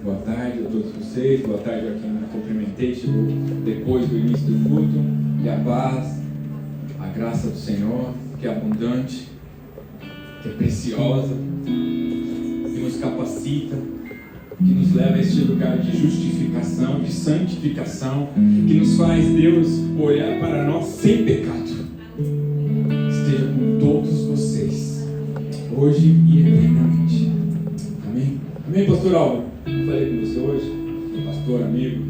Boa tarde a todos vocês, boa tarde a quem me cumprimentei, chegou depois do início do culto. Que a paz, a graça do Senhor, que é abundante, que é preciosa, que nos capacita, que nos leva a este lugar de justificação, de santificação, que nos faz, Deus, olhar para nós sem pecado. Esteja com todos vocês, hoje e eternamente. Amém? Amém, pastor Álvaro? Eu falei com você hoje, pastor, amigo.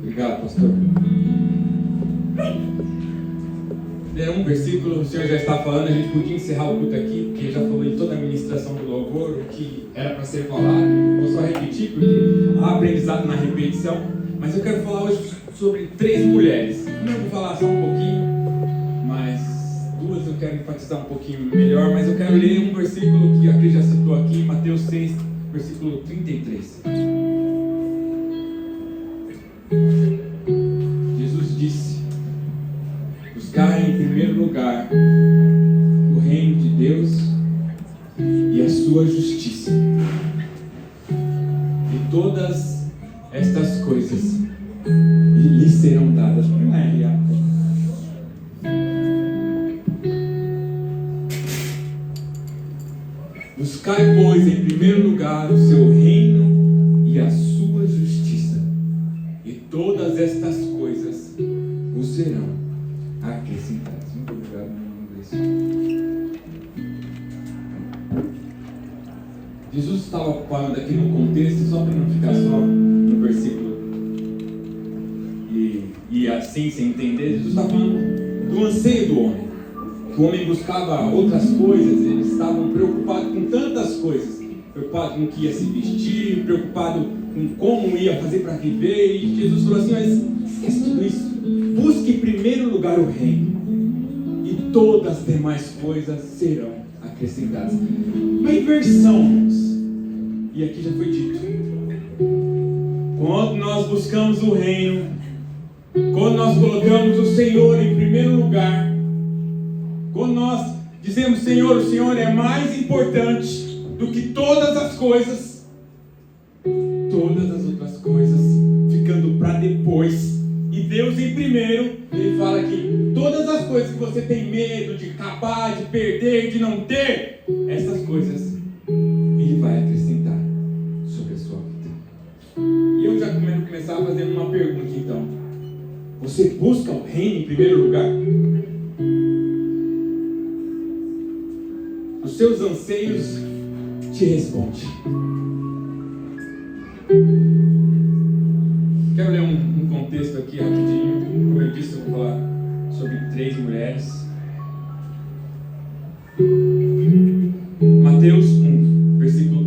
Obrigado, pastor. É um versículo, o Senhor já está falando, a gente podia encerrar o culto aqui, porque já falou em toda a ministração do louvor, o que era para ser falado. Vou só repetir, porque há aprendizado na repetição. Mas eu quero falar hoje sobre 3 mulheres. Não vou falar só um pouquinho, mas 2 eu quero enfatizar um pouquinho melhor. Mas eu quero ler um versículo que a Cris já citou aqui, Mateus 6, versículo 33. Jesus disse: buscar em primeiro lugar o reino de Deus e a sua justiça, e todas estas coisas lhes serão dadas. Buscai, pois, em primeiro lugar o seu reino e a sua justiça, e todas estas coisas vos serão acrescentadas. Muito obrigado, meu nome de Jesus estava falando aqui no contexto, só para não ficar só no versículo e assim sem entender. Jesus está falando do anseio do homem, que o homem buscava outras coisas, eles estavam preocupados com tantas coisas, preocupado com o que ia se vestir, preocupado com como ia fazer para viver, e Jesus falou assim: mas esquece tudo isso, busque em primeiro lugar o reino, e todas as demais coisas serão acrescentadas. Uma inversão, irmãos. E aqui já foi dito, quando nós buscamos o reino, quando nós colocamos o Senhor em primeiro lugar, quando nós dizemos: Senhor, o Senhor é mais importante do que todas as coisas, todas as outras coisas ficando para depois, e Deus em primeiro. Ele fala que todas as coisas que você tem medo de acabar, de perder, de não ter, essas coisas Ele vai acrescentar sobre a sua vida. E eu já quero começar fazendo uma pergunta então: você busca o reino em primeiro lugar? Os seus anseios te respondem. Quero ler um contexto aqui rapidinho. Como eu disse, eu vou falar sobre 3 mulheres. Mateus 1, versículo 1.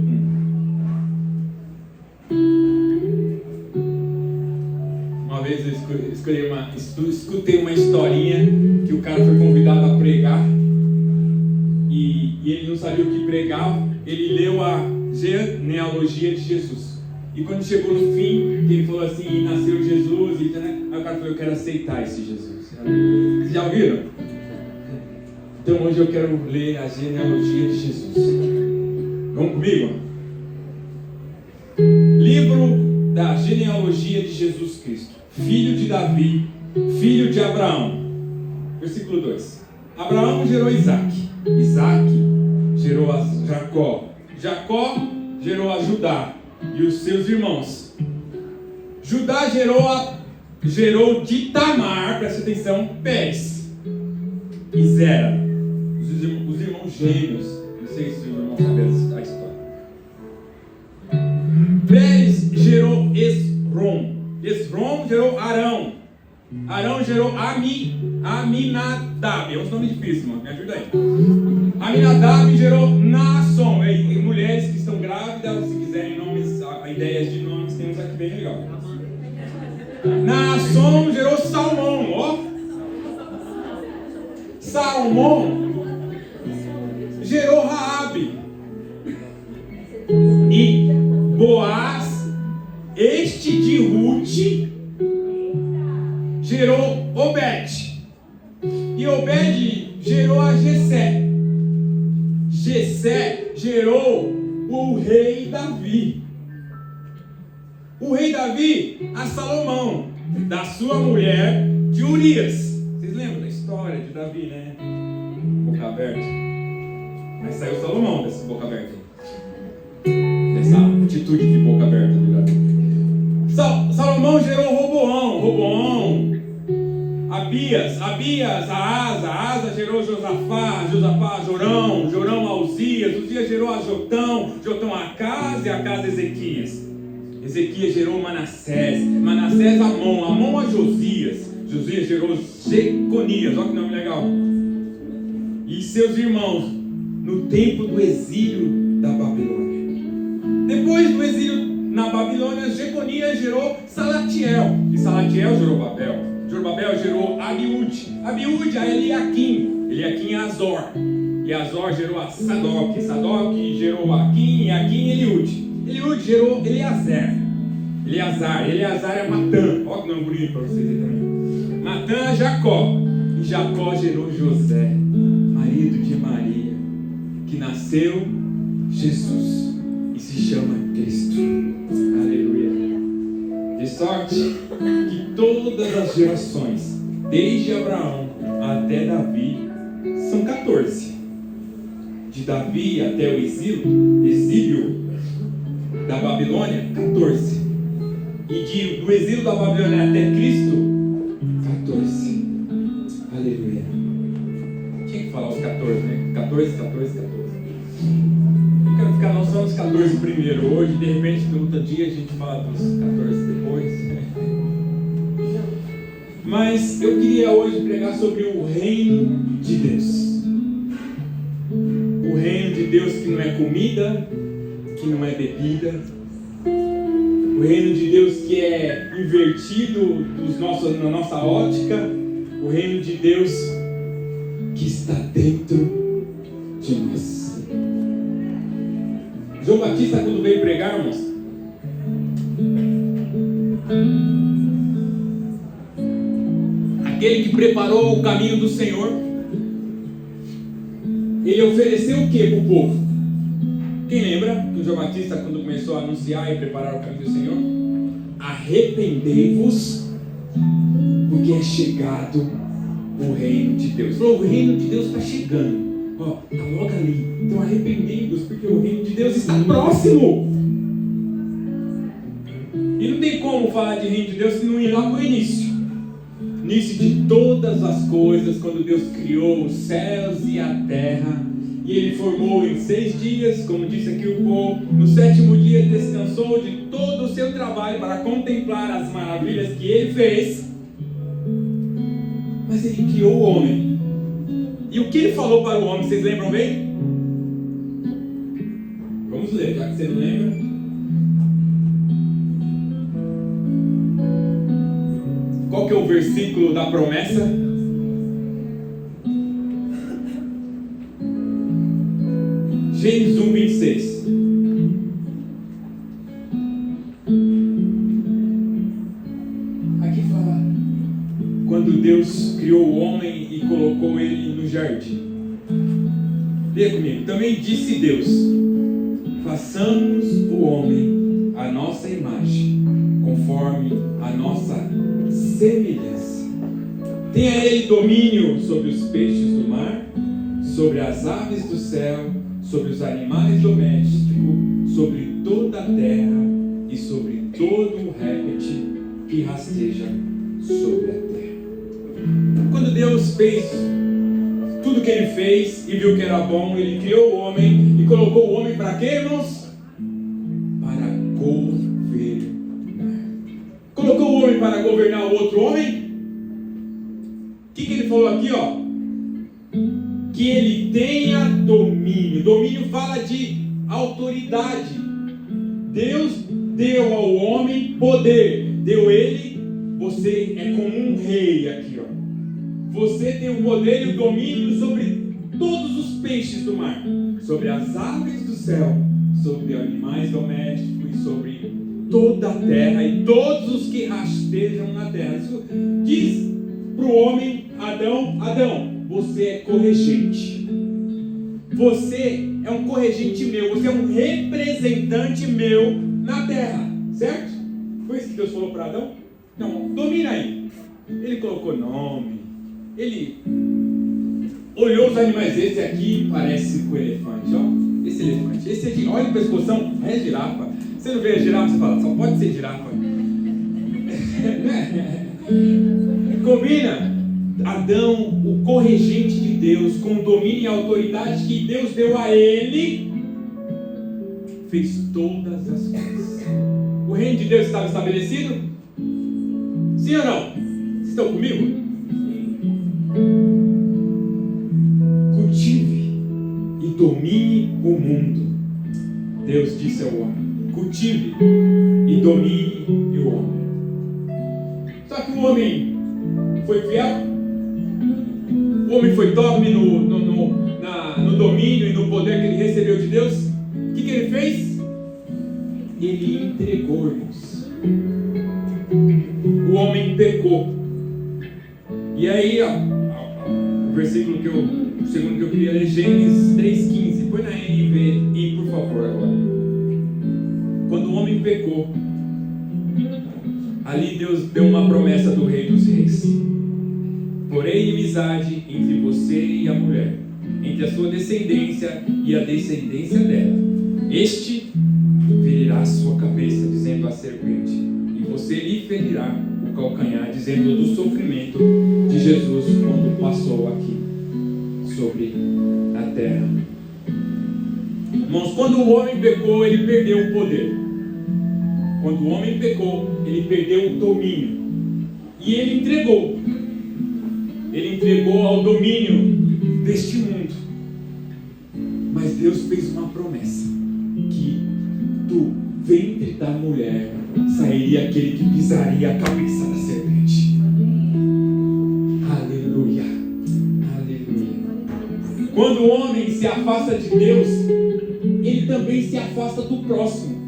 Uma vez eu escutei uma historinha que o cara foi convidado a pregar. E ele não sabia o que pregar. Ele leu a genealogia de Jesus. E quando chegou no fim, ele falou assim: nasceu Jesus, e, né? Aí o cara falou: eu quero aceitar esse Jesus. Vocês já ouviram? Então hoje eu quero ler a genealogia de Jesus. Vamos comigo? Livro da genealogia de Jesus Cristo, filho de Davi, filho de Abraão. Versículo 2. Abraão gerou Isaac, Isaac gerou a Jacó, Jacó gerou a Judá e os seus irmãos. Judá gerou de Tamar, presta atenção, Pérez e Zera, os irmãos gêmeos. Não sei se os irmãos sabem a história. Pérez gerou Esrom, Esrom gerou Arão, Arão gerou Aminadab. É um nome difícil, mano, me ajuda aí. Aminadab gerou Naasson. E mulheres que estão grávidas, se quiserem nomes, ideias de nomes, temos aqui bem legal. Naasson gerou Salmão, ó. Salmão gerou Raabe. E Boaz, este de Ruth, gerou Obed. E Obed gerou a Jessé. Jessé gerou o rei Davi. o rei Davi a Salomão, da sua mulher de Urias. Vocês lembram da história de Davi, né? Boca aberta. Mas saiu Salomão dessa boca aberta, dessa atitude de boca aberta do Davi. Salomão gerou Roboão, Abias, Asa gerou Josafá, Jorão a Uzias gerou a Jotão a Acás e Acás a Ezequias gerou Manassés, Amon a Josias gerou Jeconias, olha que nome legal, e seus irmãos no tempo do exílio da Babilônia. Depois do exílio na Babilônia, Jeconias gerou Salatiel, e Salatiel gerou Babel. Zorobabel gerou Abiúde a Eliaquim a Azor, e Azor gerou a Sadoc gerou Aquim, e Aquim Eliúde gerou Eleazar é Matã, olha que nome bonito para vocês aí também. Matã a Jacó, e Jacó gerou José, marido de Maria, que nasceu Jesus e se chama Cristo. Aleluia. De sorte que todas as gerações, desde Abraão até Davi, são 14. De Davi até o exílio da Babilônia, 14. E do exílio da Babilônia até Cristo, 14. Aleluia. Tinha que falar os 14, né? 14. Não quero ficar não só nos 14 primeiro. Hoje, de repente, no outro dia, a gente fala dos 14 depois. Mas eu queria hoje pregar sobre o reino de Deus. O reino de Deus que não é comida, que não é bebida. O reino de Deus que é invertido na nossa ótica. O reino de Deus que está dentro de nós. João Batista, quando veio pregar, irmãos, aquele que preparou o caminho do Senhor, ele ofereceu o que para o povo? Quem lembra que o João Batista, quando começou a anunciar e preparar o caminho do Senhor? Arrependei-vos, porque é chegado o reino de Deus. Falou, o reino de Deus está chegando. Ó, está logo ali. Então arrependei-vos, porque o reino de Deus está próximo. E não tem como falar de reino de Deus se não ir lá para o início. Início de todas as coisas, quando Deus criou os céus e a terra. E Ele formou em 6 dias, como disse aqui o povo. No 7º dia descansou de todo o seu trabalho para contemplar as maravilhas que Ele fez. Mas Ele criou o homem. E o que Ele falou para o homem, vocês lembram bem? Vamos ler, já que você não lembra. Qual que é o versículo da promessa? Gênesis 1:26. Aqui fala, quando Deus criou o homem e colocou ele no jardim. Leia comigo. Também disse Deus: façamos o homem à nossa imagem, conforme a nossa semelhança. Tenha ele domínio sobre os peixes do mar, sobre as aves do céu, sobre os animais domésticos, sobre toda a terra e sobre todo o réptil que rasteja sobre a terra. Quando Deus fez tudo que Ele fez e viu que era bom, Ele criou o homem e colocou o homem para quê, irmãos? Para governar. Colocou o homem para governar o outro homem? O que Ele falou aqui, ó? Que ele tenha domínio. Domínio fala de autoridade. Deus deu ao homem poder. Deu ele. Você é como um rei aqui, ó. Você tem o poder e o domínio sobre todos os peixes do mar, sobre as aves do céu, sobre animais domésticos e sobre toda a terra e todos os que rastejam na terra. Isso diz para o homem, Adão, você é corregente. Você é um corregente meu. Você é um representante meu na terra. Certo? isso que Deus falou para Adão? Não, domina aí. Ele colocou nome. Ele olhou os animais. Esse aqui parece com o elefante, ó. Esse elefante. Esse aqui, olha o pescoção, é girafa. Você não vê a girafa, você fala, só pode ser girafa. Combina Adão, o corregente de Deus, com o domínio e a autoridade que Deus deu a ele, fez todas as coisas. O reino de Deus estava estabelecido? Sim ou não? Vocês estão comigo? Cultive e domine o mundo. Deus disse ao homem: cultive e domine o homem. Só que o homem foi fiel, o homem foi top no domínio e no poder que ele recebeu de Deus. O que ele fez? Ele entregou, irmãos. O homem pecou. E aí, ó, o versículo o segundo que eu queria ler, Gênesis 3,15. Põe na NVI, por favor, agora. Quando o homem pecou, ali Deus deu uma promessa do Rei dos Reis: porém inimizade entre você e a mulher, entre a sua descendência e a descendência dela. Este ferirá a sua cabeça, dizendo a serpente, e você lhe ferirá o calcanhar, dizendo do sofrimento de Jesus quando passou aqui sobre a terra. Irmãos, quando o homem pecou, ele perdeu o poder. Quando o homem pecou, ele perdeu o domínio. E ele entregou. Ele entregou ao domínio deste mundo. Mas Deus fez uma promessa: que do ventre da mulher sairia aquele que pisaria a cabeça da serpente. Aleluia. Aleluia. Quando o homem se afasta de Deus, ele também se afasta do próximo.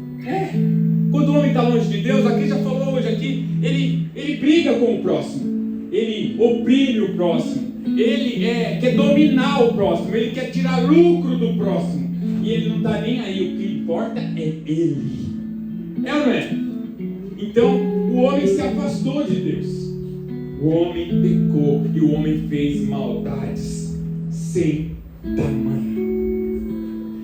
Quando o homem está longe de Deus, aqui já falou hoje aqui, ele briga com o próximo, ele oprime o próximo, ele quer dominar o próximo, ele quer tirar lucro do próximo, e ele não está nem aí. O que importa é ele. É ou não é? Então o homem se afastou de Deus, o homem pecou e o homem fez maldades sem tamanho.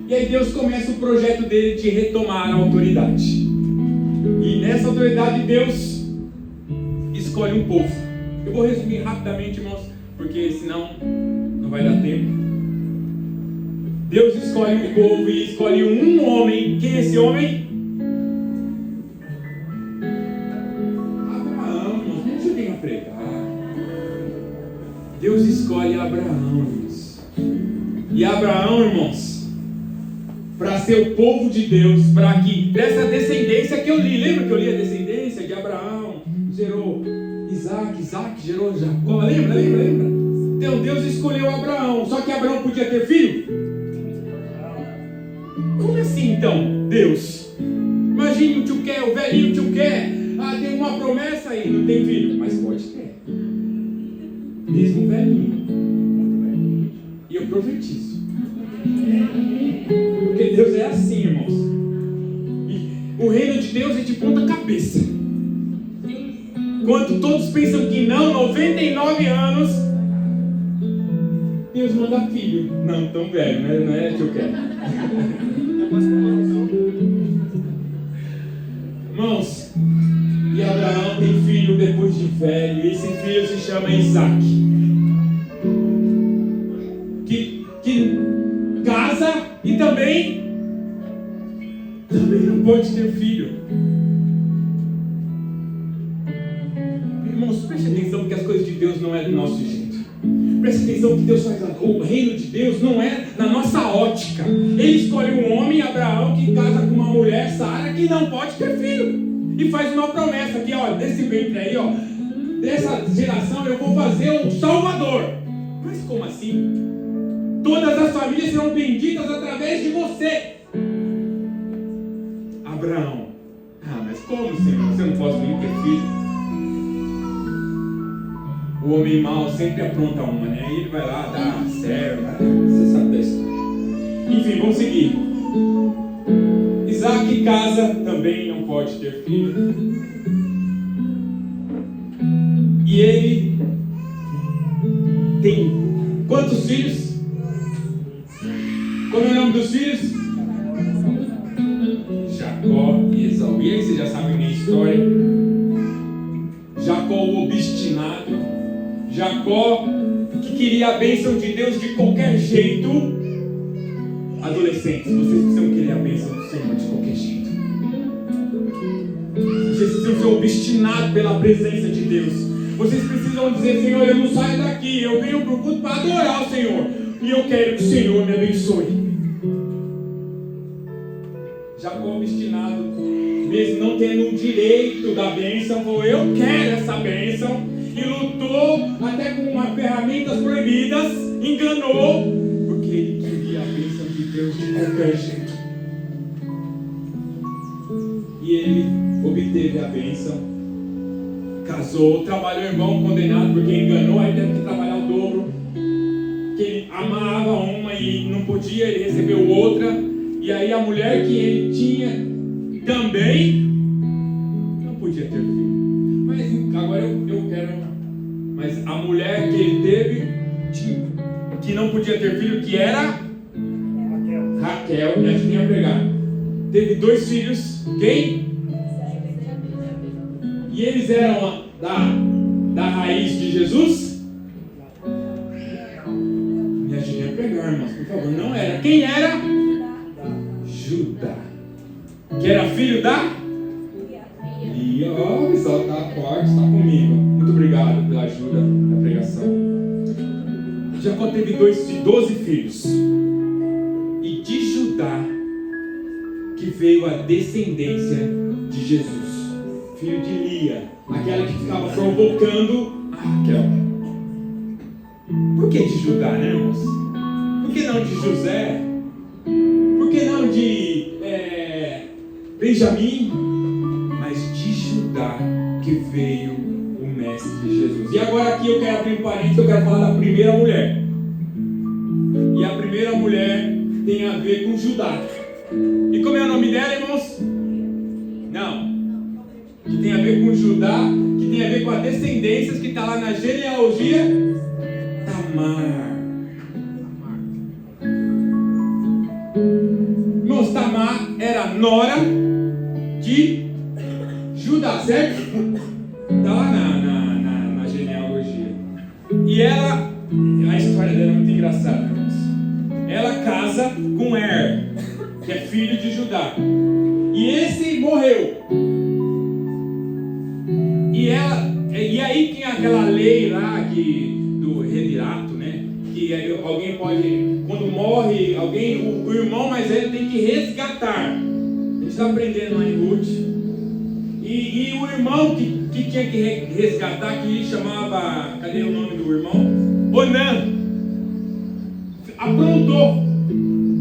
E aí Deus começa o projeto dele de retomar a autoridade. E nessa autoridade Deus escolhe um povo. Eu vou resumir rapidamente, irmãos, porque senão não vai dar tempo. Deus escolhe um povo e escolhe um homem. Quem é esse homem? Abraão, irmãos. Não se tem a pregar. Deus escolhe Abraão, irmãos. E Abraão, irmãos, para ser o povo de Deus, para que dessa descendência que eu li, lembra que eu li a descendência de Abraão, gerou Isaac gerou Jacó, lembra? Então Deus escolheu Abraão, só que Abraão podia ter filho? Como assim então, Deus? Imagine o tio quer, o velhinho tio quer, tem uma promessa aí, não tem filho, mas pode ter, mesmo velhinho, e eu profetizo. Porque Deus é assim, irmãos. E o reino de Deus é de ponta cabeça. Quando todos pensam que não, 99 anos, Deus manda filho. Não tão velho, né? Não é que eu quero. Irmãos, e Abraão tem filho depois de velho. E esse filho se chama Isaac. Que casa e também não pode ter filho. Irmãos, preste atenção, porque as coisas de Deus não é do nosso jeito. Preste atenção que Deus faz o reino de Deus não é na nossa ótica. Ele escolhe um homem, Abraão, que casa com uma mulher, Sara, que não pode ter filho, e faz uma promessa que, ó, desse ventre aí, ó, dessa geração eu vou fazer um Salvador. Mas como assim? Todas as famílias serão benditas através de você. Abraão: mas como, Senhor? Você não pode nem ter filho? O homem mau sempre apronta uma, né? E ele vai lá, dá serva. Você sabe da história. Enfim, vamos seguir. Isaac casa, também não pode ter filho. E ele tem quantos filhos? Como é o nome dos filhos? Jacó e Esaú. E aí vocês já sabem a minha história. Jacó o obstinado, Jacó que queria a bênção de Deus de qualquer jeito. Adolescentes, vocês precisam querer a bênção do Senhor de qualquer jeito. Vocês precisam ser obstinados pela presença de Deus. Vocês precisam dizer: Senhor, eu não saio daqui, eu venho para o culto para adorar o Senhor, e eu quero que o Senhor me abençoe. Jacó obstinado, mesmo não tendo o direito da bênção, falou: eu quero essa bênção, e lutou até com ferramentas proibidas, enganou, porque ele queria a bênção de Deus de qualquer jeito. E ele obteve a bênção, casou, trabalhou irmão condenado porque enganou, aí teve que trabalhar o dobro, que ele amava uma e não podia, ele recebeu outra. E aí a mulher que ele tinha também não podia ter filho. Mas agora eu quero. Mas a mulher que ele teve, que não podia ter filho, que era Raquel, e a gente ia pregar. Teve 2 filhos. Quem? E eles eram da raiz de Jesus? Me ajudem a pregar, irmãos, por favor. Não era. Quem era? Judá, que era filho da Lia. O pessoal está forte, está comigo. Muito obrigado pela ajuda na pregação. Jacó teve 12 filhos, e de Judá que veio a descendência de Jesus, filho de Lia, aquela que ficava provocando a Raquel. Por que de Judá, né, irmãos? Por que não de José? Por que não de Benjamim? Mas de Judá que veio o Mestre Jesus. E agora aqui eu quero abrir um parênteses, eu quero falar da primeira mulher. E a primeira mulher tem a ver com Judá. E como é o nome dela, irmãos? Não. Que tem a ver com Judá, que tem a ver com a descendência que está lá na genealogia. Tamar. Irmãos, Tamar era nora de Judá, certo? Está lá na genealogia. E ela, a história dela é muito engraçada, irmãos. Ela casa com que é filho de Judá. E esse morreu. E aí tinha aquela lei lá do revirato, né? Que alguém pode, quando morre alguém, o irmão mais velho tem que resgatar. A gente está aprendendo lá em Ruth. E o irmão que tinha que resgatar, que chamava, cadê o nome do irmão? Onã. Aprontou.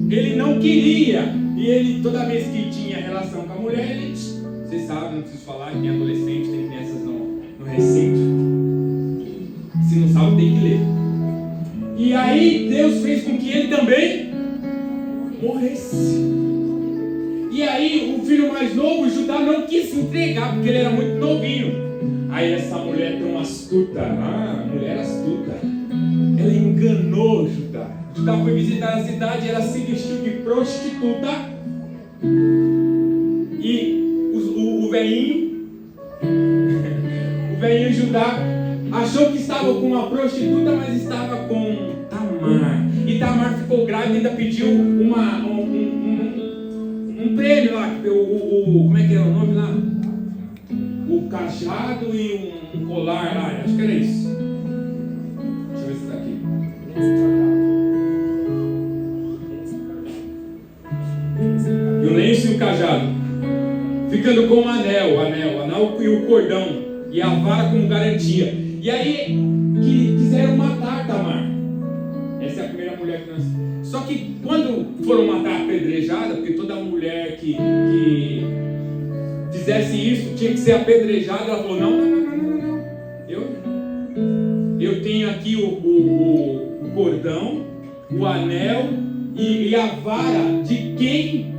Ele não queria. E ele, toda vez que tinha relação com a mulher, vocês sabem, não preciso falar, que tem adolescente, tem crianças no recinto. Se não sabe, tem que ler. E aí Deus fez com que ele também morresse. E aí o filho mais novo, Judá, não quis se entregar, porque ele era muito novinho. Aí essa mulher tão astuta, mulher astuta, ela enganou Judá. Judá foi visitar a cidade, ela se vestiu de prostituta. E o velhinho Judá achou que estava com uma prostituta, mas estava com Tamar. E Tamar ficou grávida e ainda pediu um prêmio lá. Como é que é o nome lá? O cajado e um colar lá. Acho que era isso. Deixa eu ver se está aqui. E o lenço e o cajado, ficando com o anel e o cordão e a vara como garantia. E aí quiseram matar Tamar. Essa é a primeira mulher que nasceu. Só que quando foram matar apedrejada, porque toda mulher que fizesse isso tinha que ser apedrejada, ela falou: não. Eu tenho aqui o cordão, o anel e a vara de quem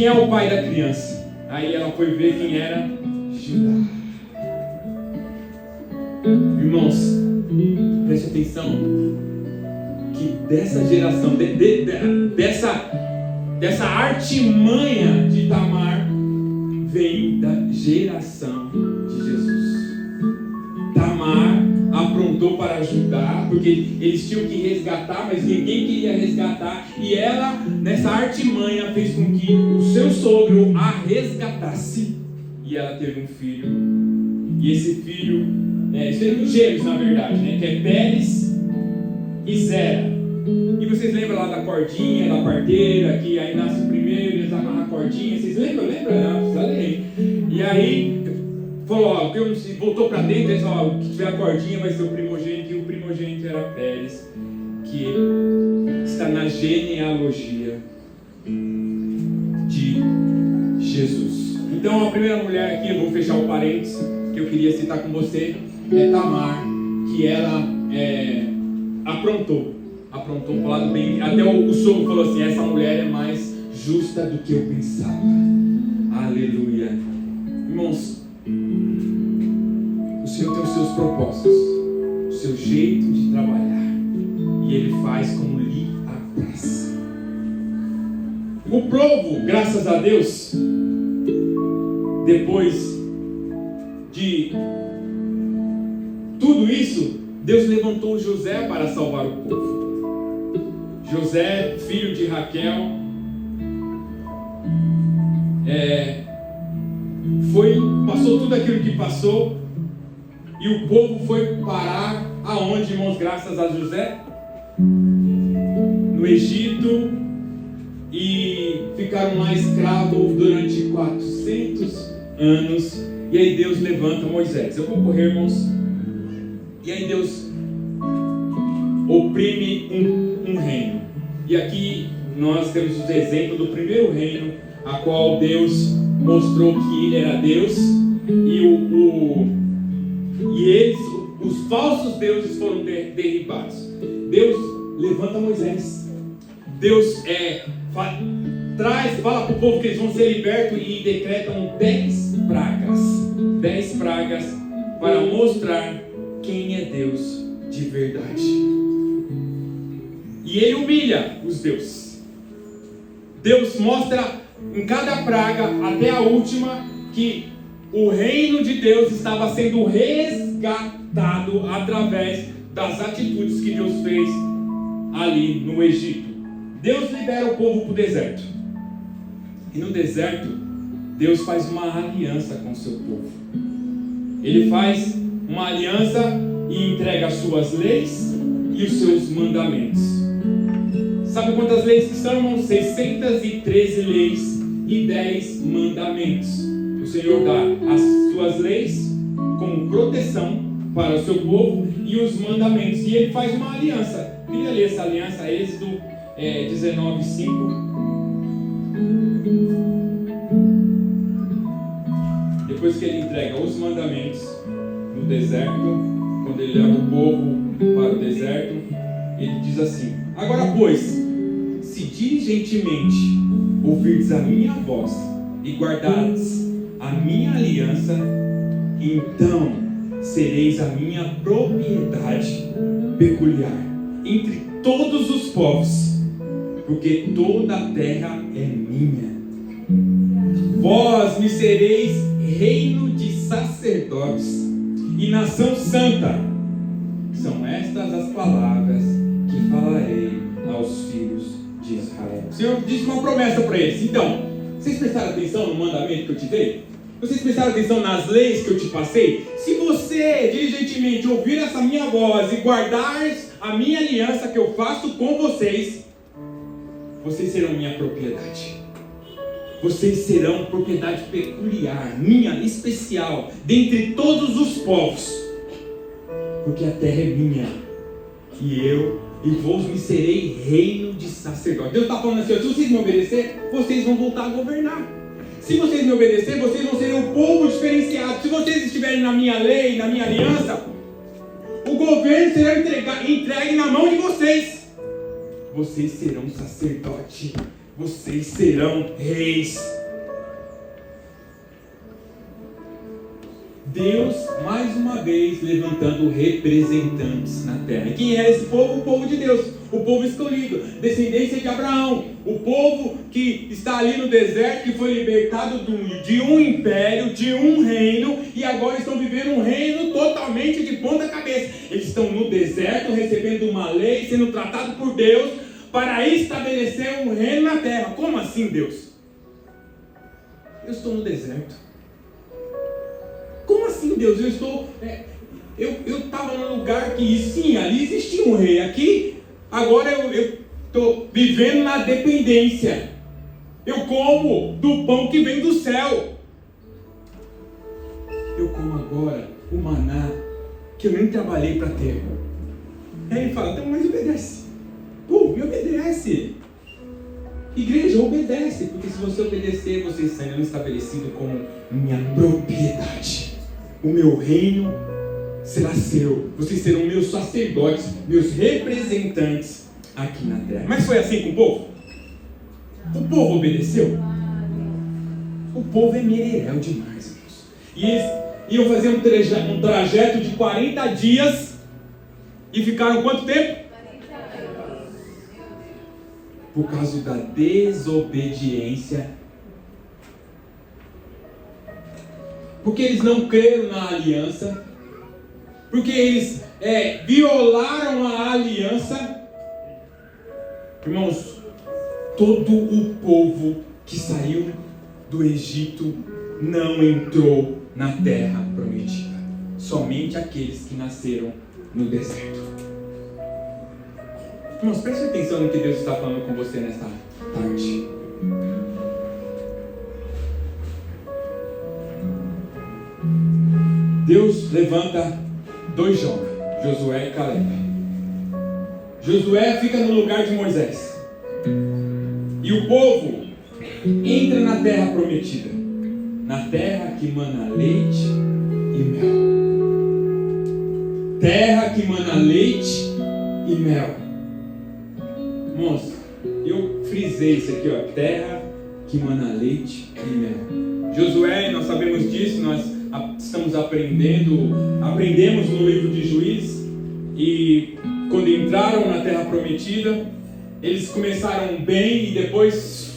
é o pai da criança. Aí ela foi ver quem era Judá. Irmãos, preste atenção, que dessa geração, dessa artimanha de Tamar, vem da geração de Jesus. Tamar aprontou para ajudar, porque eles tinham que resgatar, mas ninguém queria resgatar, e ela, nessa artimanha, fez com que o seu sogro a resgatasse, e ela teve um filho, e esse filho, seriam gêmeos na verdade, né, que é Pérez e Zera. E vocês lembram lá da cordinha, da parteira, que aí nasce o primeiro, eles amarram a cordinha, vocês lembram? Não, precisa ler. E aí falou, voltou para dentro, ele falou, o que tiver a cordinha vai ser o primogênito, e o primogênito era Pérez, que está na genealogia de Jesus. Então a primeira mulher aqui, eu vou fechar o parênteses, que eu queria citar com você, é Tamar, que ela aprontou um lado bem, até o sogro falou assim, essa mulher é mais justa do que eu pensava. Aleluia. Irmãos, o Senhor tem os seus propósitos, o seu jeito de trabalhar, e Ele faz como lhe apraz. O povo, graças a Deus, depois de tudo isso, Deus levantou José para salvar o povo. José, filho de Raquel, passou tudo aquilo que passou, e o povo foi parar aonde, irmãos, graças a José? No Egito, e ficaram lá escravos durante 400 anos, e aí Deus levanta Moisés. Eu vou correr, irmãos. E aí Deus oprime um reino. E aqui nós temos os exemplos do primeiro reino, a qual Deus mostrou que Ele era Deus, e os falsos deuses foram derribados. Deus levanta Moisés. Deus fala para o povo que eles vão ser libertos, e decretam 10 pragas. 10 pragas para mostrar quem é Deus de verdade. E Ele humilha os deuses. Deus mostra em cada praga, até a última, que o reino de Deus estava sendo resgatado através das atitudes que Deus fez ali no Egito. Deus libera o povo para o deserto. E no deserto, Deus faz uma aliança com o seu povo. Ele faz uma aliança e entrega as suas leis e os seus mandamentos. Sabe quantas leis que são, irmãos? 613 leis e 10 mandamentos. O Senhor dá as suas leis como proteção para o seu povo e os mandamentos. E Ele faz uma aliança. Eu queria ler essa aliança, Êxodo 19:5. Depois que Ele entrega os mandamentos no deserto, quando Ele leva o povo para o deserto, Ele diz assim: agora pois, se diligentemente ouvirdes a minha voz e guardardes a minha aliança, então sereis a minha propriedade peculiar entre todos os povos, porque toda a terra é minha. Vós me sereis reino de sacerdotes e nação santa. São estas as palavras que falarei aos filhos de Israel. O Senhor disse uma promessa para eles. Então, vocês prestaram atenção no mandamento que eu te dei? Vocês prestaram atenção nas leis que eu te passei? Se você diligentemente ouvir essa minha voz e guardar a minha aliança que eu faço com vocês, vocês serão minha propriedade. Vocês serão propriedade peculiar, minha, especial, dentre todos os povos, porque a terra é minha, e vos me serei reino de sacerdote. Deus está falando assim: se vocês me obedecer, vocês vão voltar a governar. Se vocês me obedecer, vocês vão ser um povo diferenciado. Se vocês estiverem na minha lei, na minha aliança, o governo será entregue na mão de vocês. Vocês serão sacerdote. Vocês serão reis. Deus, mais uma vez, levantando representantes na terra. E quem é esse povo? O povo de Deus, o povo escolhido, descendência de Abraão, o povo que está ali no deserto, que foi libertado de um império, de um reino, e agora estão vivendo um reino totalmente de ponta cabeça. Eles estão no deserto, recebendo uma lei, sendo tratados por Deus, para estabelecer um reino na terra. Como assim, Deus? Eu estou no deserto. Como assim, Deus? Eu estava num lugar que, sim, ali existia um rei. Aqui, agora eu estou vivendo na dependência. Eu como do pão que vem do céu. Eu como agora o maná que eu nem trabalhei para ter. Aí ele fala, então, mas obedece. Pô, me obedece. Igreja, obedece. Porque se você obedecer, vocês serão estabelecidos como minha propriedade. O meu reino será seu. Vocês serão meus sacerdotes, meus representantes aqui na terra. Mas foi assim com o povo? O povo obedeceu? O povo é mereréu demais, irmãos. E eles iam fazer um trajeto de 40 dias e ficaram quanto tempo? 40 anos. Por causa da desobediência. Porque eles não creram na aliança, porque eles violaram a aliança. Irmãos, todo o povo que saiu do Egito não entrou na terra prometida, somente aqueles que nasceram no deserto. Irmãos, preste atenção no que Deus está falando com você nesta tarde. Deus levanta dois jovens, Josué e Caleb. Josué fica no lugar de Moisés. E o povo entra na terra prometida, na terra que mana leite e mel. Terra que mana leite e mel. Irmãos, eu frisei isso aqui, ó, terra que mana leite e mel. Josué, nós sabemos disso, nós estamos aprendemos no livro de Juízes, e quando entraram na terra prometida, eles começaram bem e depois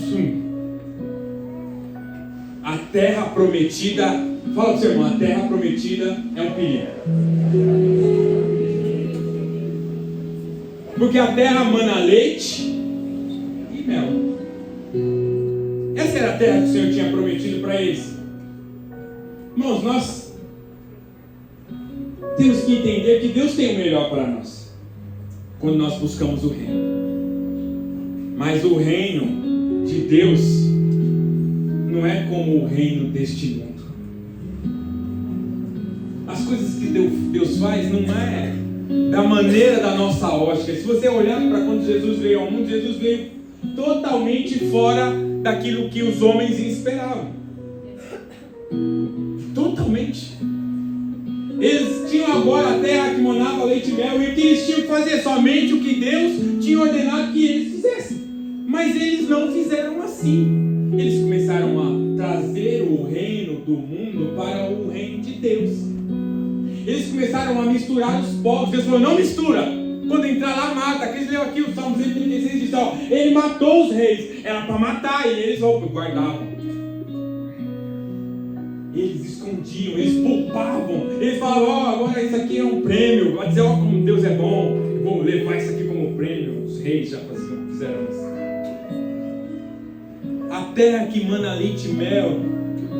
a terra prometida, fala para o seu irmão, a terra prometida é um perigo, porque a terra mana leite e mel. Essa era a terra que o Senhor tinha prometido para eles. Irmãos, nós temos que entender que Deus tem o melhor para nós quando nós buscamos o reino. Mas o reino de Deus não é como o reino deste mundo. As coisas que Deus faz não é da maneira da nossa ótica. Se você olhar para quando Jesus veio ao mundo, Jesus veio totalmente fora daquilo que os homens esperavam. Totalmente. Eles tinham agora a terra que manava leite e mel, e o que eles tinham que fazer? Somente o que Deus tinha ordenado que eles fizessem. Mas eles não fizeram assim. Eles começaram a trazer o reino do mundo para o reino de Deus. Eles começaram a misturar os povos. Deus falou, não mistura. Quando entrar lá, mata. Aqueles leu aqui o Salmo 136 diz, ó, ele matou os reis. Era para matar, e eles guardavam. Eles escondiam, eles poupavam, eles falavam, agora isso aqui é um prêmio, vai dizer, como Deus é bom, eu vou levar isso aqui como prêmio. Os reis já fizeram isso. A terra que mana leite e mel,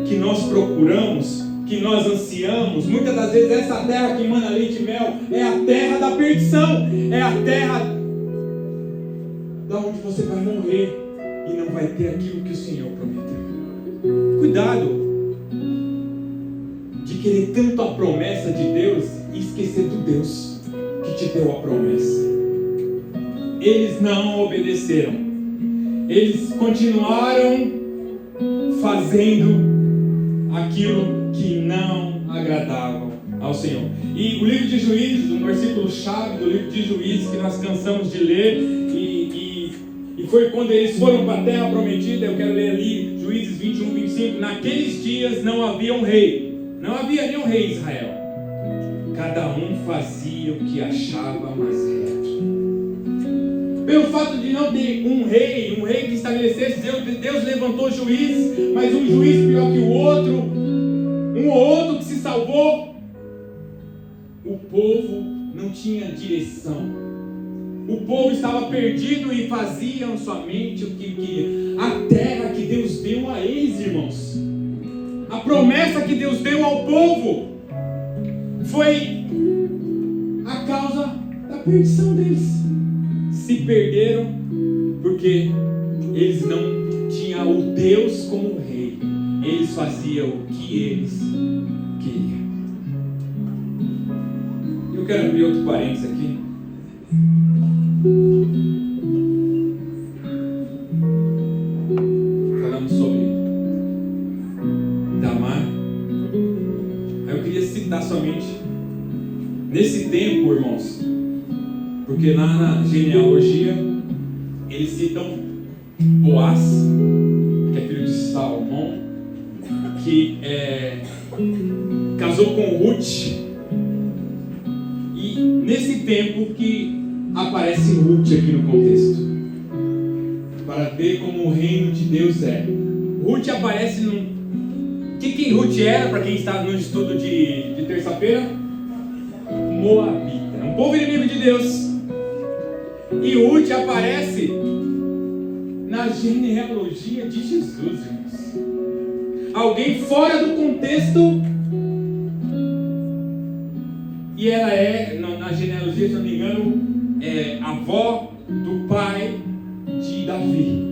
que nós procuramos, que nós ansiamos, muitas das vezes essa terra que mana leite e mel é a terra da perdição, é a terra da onde você vai morrer e não vai ter aquilo que o Senhor prometeu. Cuidado de querer tanto a promessa de Deus e esquecer do Deus que te deu a promessa. Eles não obedeceram. Eles continuaram fazendo aquilo que não agradava ao Senhor. E o livro de Juízes, um versículo chave do livro de Juízes que nós cansamos de ler, e foi quando eles foram para a terra prometida. Eu quero ler ali Juízes 21, 25. Naqueles dias não havia um rei, Não havia nenhum rei em Israel. Cada um fazia o que achava mais reto. Pelo fato de não ter um rei que estabelecesse, Deus levantou juiz, mas um juiz pior que o outro, um ou outro que se salvou. O povo não tinha direção. O povo estava perdido e faziam somente o que queria. A terra que Deus deu a eles, irmãos, a promessa que Deus deu ao povo, foi a causa da perdição deles. Se perderam porque eles não tinham o Deus como rei. Eles faziam o que eles queriam. Eu quero abrir outro parênteses aqui. Falamos sobre Tamar. Eu queria citar somente nesse tempo, irmãos, porque lá na genealogia eles citam Boaz, que é filho de Salomão, que casou com Ruth. E nesse tempo que aparece Ruth aqui no contexto, para ver como o reino de Deus é. Ruth aparece num... O que Ruth era, para quem está no estudo de terça-feira? Moabita, um povo inimigo de Deus. E Ruth aparece na genealogia de Jesus, irmãos. Alguém fora do contexto. E ela é, na genealogia, se não me engano, avó do pai de Davi.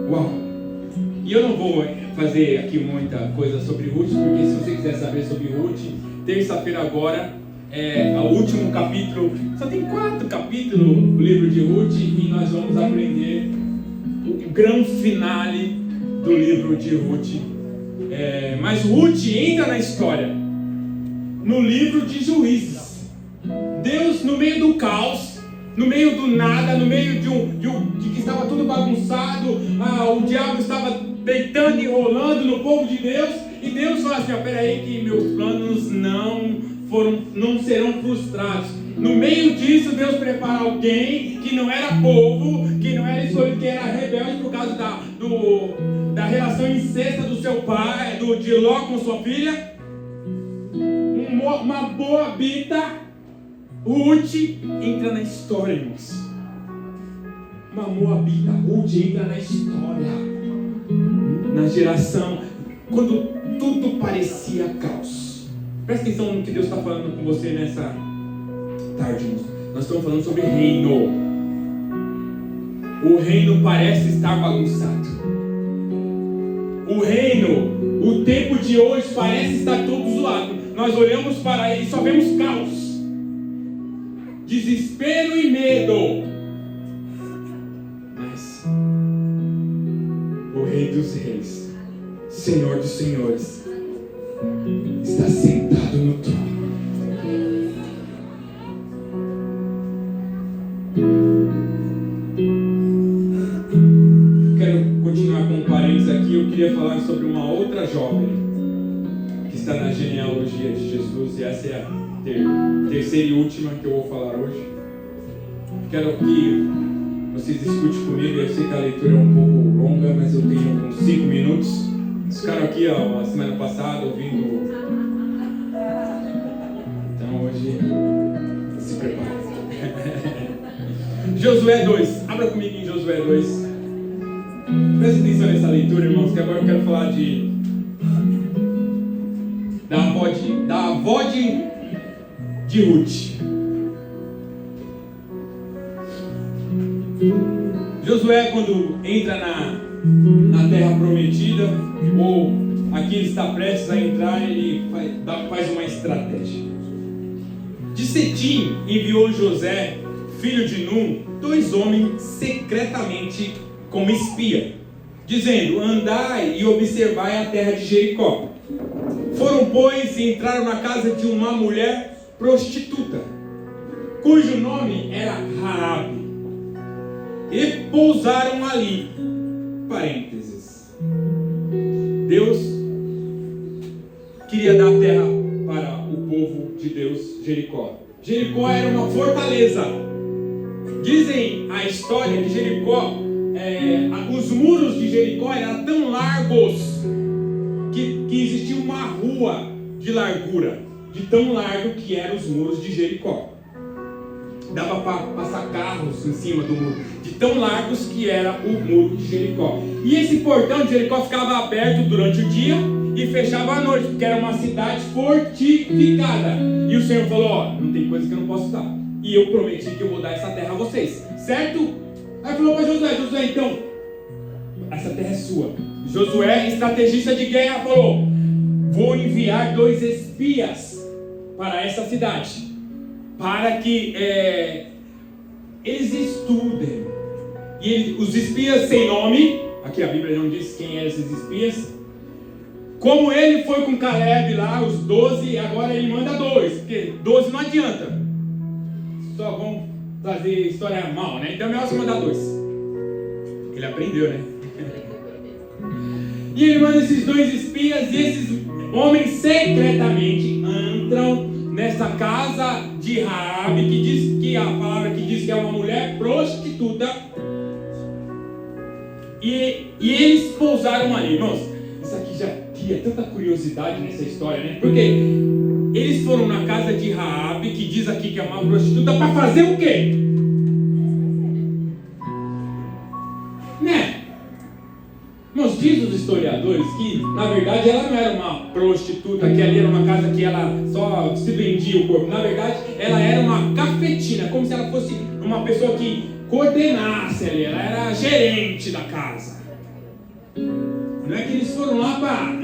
Uau! E eu não vou fazer aqui muita coisa sobre Ruth, porque se você quiser saber sobre Ruth, terça-feira agora é o último capítulo. Só tem 4 capítulos do livro de Ruth, e nós vamos aprender o grande finale do livro de Ruth. Mas Ruth entra na história no livro de Juízes. Deus, no meio do caos, no meio do nada, no meio de que estava tudo bagunçado, o diabo estava deitando e rolando no povo de Deus, e Deus fala assim: peraí, que meus planos não serão frustrados. No meio disso, Deus prepara alguém que não era povo, que não era escolhido, que era rebelde por causa da relação incesta do seu pai, de Ló com sua filha. Uma moabita, Ruth, entra na história, irmãos. Uma moabita, Ruth, entra na história, na geração, quando tudo parecia caos. Presta atenção no que Deus está falando com você nessa tarde, irmãos. Nós estamos falando sobre reino. O reino parece estar bagunçado. O reino, o tempo de hoje parece estar todo zoado. Nós olhamos para ele e só vemos caos, desespero e medo. Mas o Rei dos Reis, Senhor dos Senhores, está sentado no trono. Quero continuar com um parênteses aqui. Eu queria falar sobre uma outra jovem que está na genealogia de Jesus, e essa é a terceira e última que eu vou falar hoje. Quero que vocês escutem comigo. Eu sei que a leitura é um pouco longa, mas eu tenho uns 5 minutos. Eles ficaram aqui a semana passada ouvindo. Então hoje se prepare. Josué 2, abra comigo em Josué 2. Preste atenção nessa leitura, irmãos, que agora eu quero falar da avó de Ruth. Josué, quando entra na terra prometida, ou aqui ele está prestes a entrar, ele faz uma estratégia. De Cetim enviou José, filho de Num, 2 homens secretamente como espia, dizendo: andai e observai a terra de Jericó. Foram, pois, e entraram na casa de uma mulher prostituta, cujo nome era Raabe, e pousaram ali. Parênteses. Deus queria dar terra para o povo de Deus, Jericó. Jericó era uma fortaleza. Dizem a história que Jericó, os muros de Jericó eram tão largos que existia uma rua de largura, de tão largo que eram os muros de Jericó. Dava para passar carros em cima do muro, de tão largos que era o muro de Jericó. E esse portão de Jericó ficava aberto durante o dia e fechava à noite, porque era uma cidade fortificada. E o Senhor falou: ó, não tem coisa que eu não posso dar, e eu prometi que eu vou dar essa terra a vocês, certo? Aí falou para Josué: Josué, então, essa terra é sua. Josué, estrategista de guerra, falou: vou enviar 2 espias para essa cidade, para que eles estudem. E os espias sem nome, aqui a Bíblia não diz quem eram esses espias. Como ele foi com Caleb lá, os 12, agora ele manda 2, porque 12 não adianta, só vão fazer história mal, né? Então é melhor você mandar 2. Ele aprendeu, né? E ele manda esses 2 espias, e esses homens secretamente entram nessa casa de Raabe, que diz que a palavra que diz que é uma mulher prostituta, e eles pousaram ali. Irmãos, isso aqui já cria tanta curiosidade nessa história, né? Porque eles foram na casa de Raabe, que diz aqui que é uma prostituta, para fazer o quê? Né? Irmãos, diz os historiadores que, na verdade, ela não era uma prostituta, que ali era uma casa que ela só se vendia o corpo. Na verdade, ela era uma cafetina, como se ela fosse uma pessoa que coordenasse ali. Ela era a gerente da casa. Não é que eles foram lá para...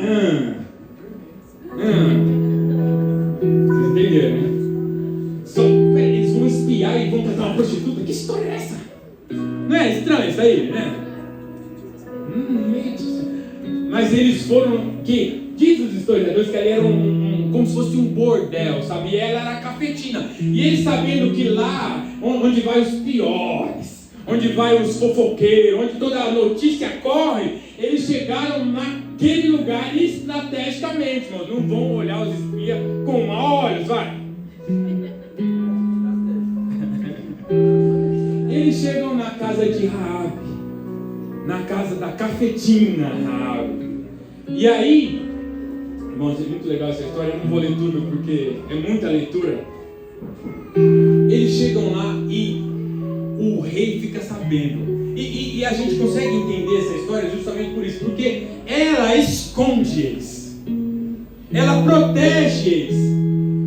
Vocês entenderam, né? Eles vão espiar e vão tratar uma prostituta? Que história é essa? Não é estranho isso aí, né? Mas eles foram, que diz os historiadores que ali era como se fosse um bordel, sabe? E ela era a cafetina. E eles sabendo que lá, onde vai os piores, onde vai os fofoqueiros, onde toda a notícia corre, eles chegaram naquele lugar estrategicamente, irmãos. Não vão olhar os espias com maus olhos, vai. Eles chegam na casa de Raabe, na casa da cafetina Raabe. E aí, irmãos, é muito legal essa história. Eu não vou ler tudo porque é muita leitura. Eles chegam lá e o rei fica sabendo. E a gente consegue entender essa história justamente por isso, porque ela esconde eles, ela protege eles.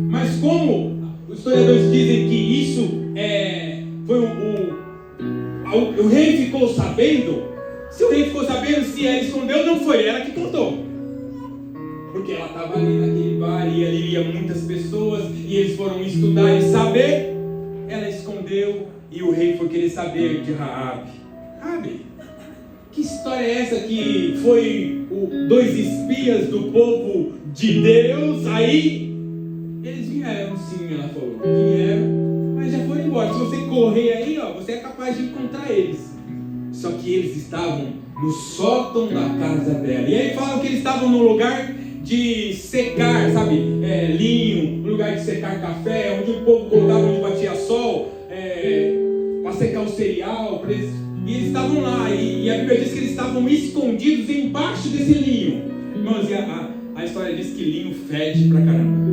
Mas como os historiadores dizem que isso foi o rei ficou sabendo. Se o rei ficou sabendo, se ela escondeu, não foi ela que contou. Porque ela estava ali naquele bar e ali ia muitas pessoas e eles foram estudar e saber. Ela escondeu e o rei foi querer saber de Raabe. Raabe, que história é essa que foi 2 espias do povo de Deus? Aí eles vieram, sim, ela falou. Vieram, mas já foram embora. Se você correr aí, ó, você é capaz de encontrar eles. Só que eles estavam no sótão da casa dela. E aí falam que eles estavam no lugar de secar, sabe? Linho, um lugar de secar café, onde o povo colocava, onde batia sol, para secar o cereal. E eles estavam lá. E a Bíblia diz que eles estavam escondidos embaixo desse linho. Irmãos, e a história diz que linho fede pra caramba.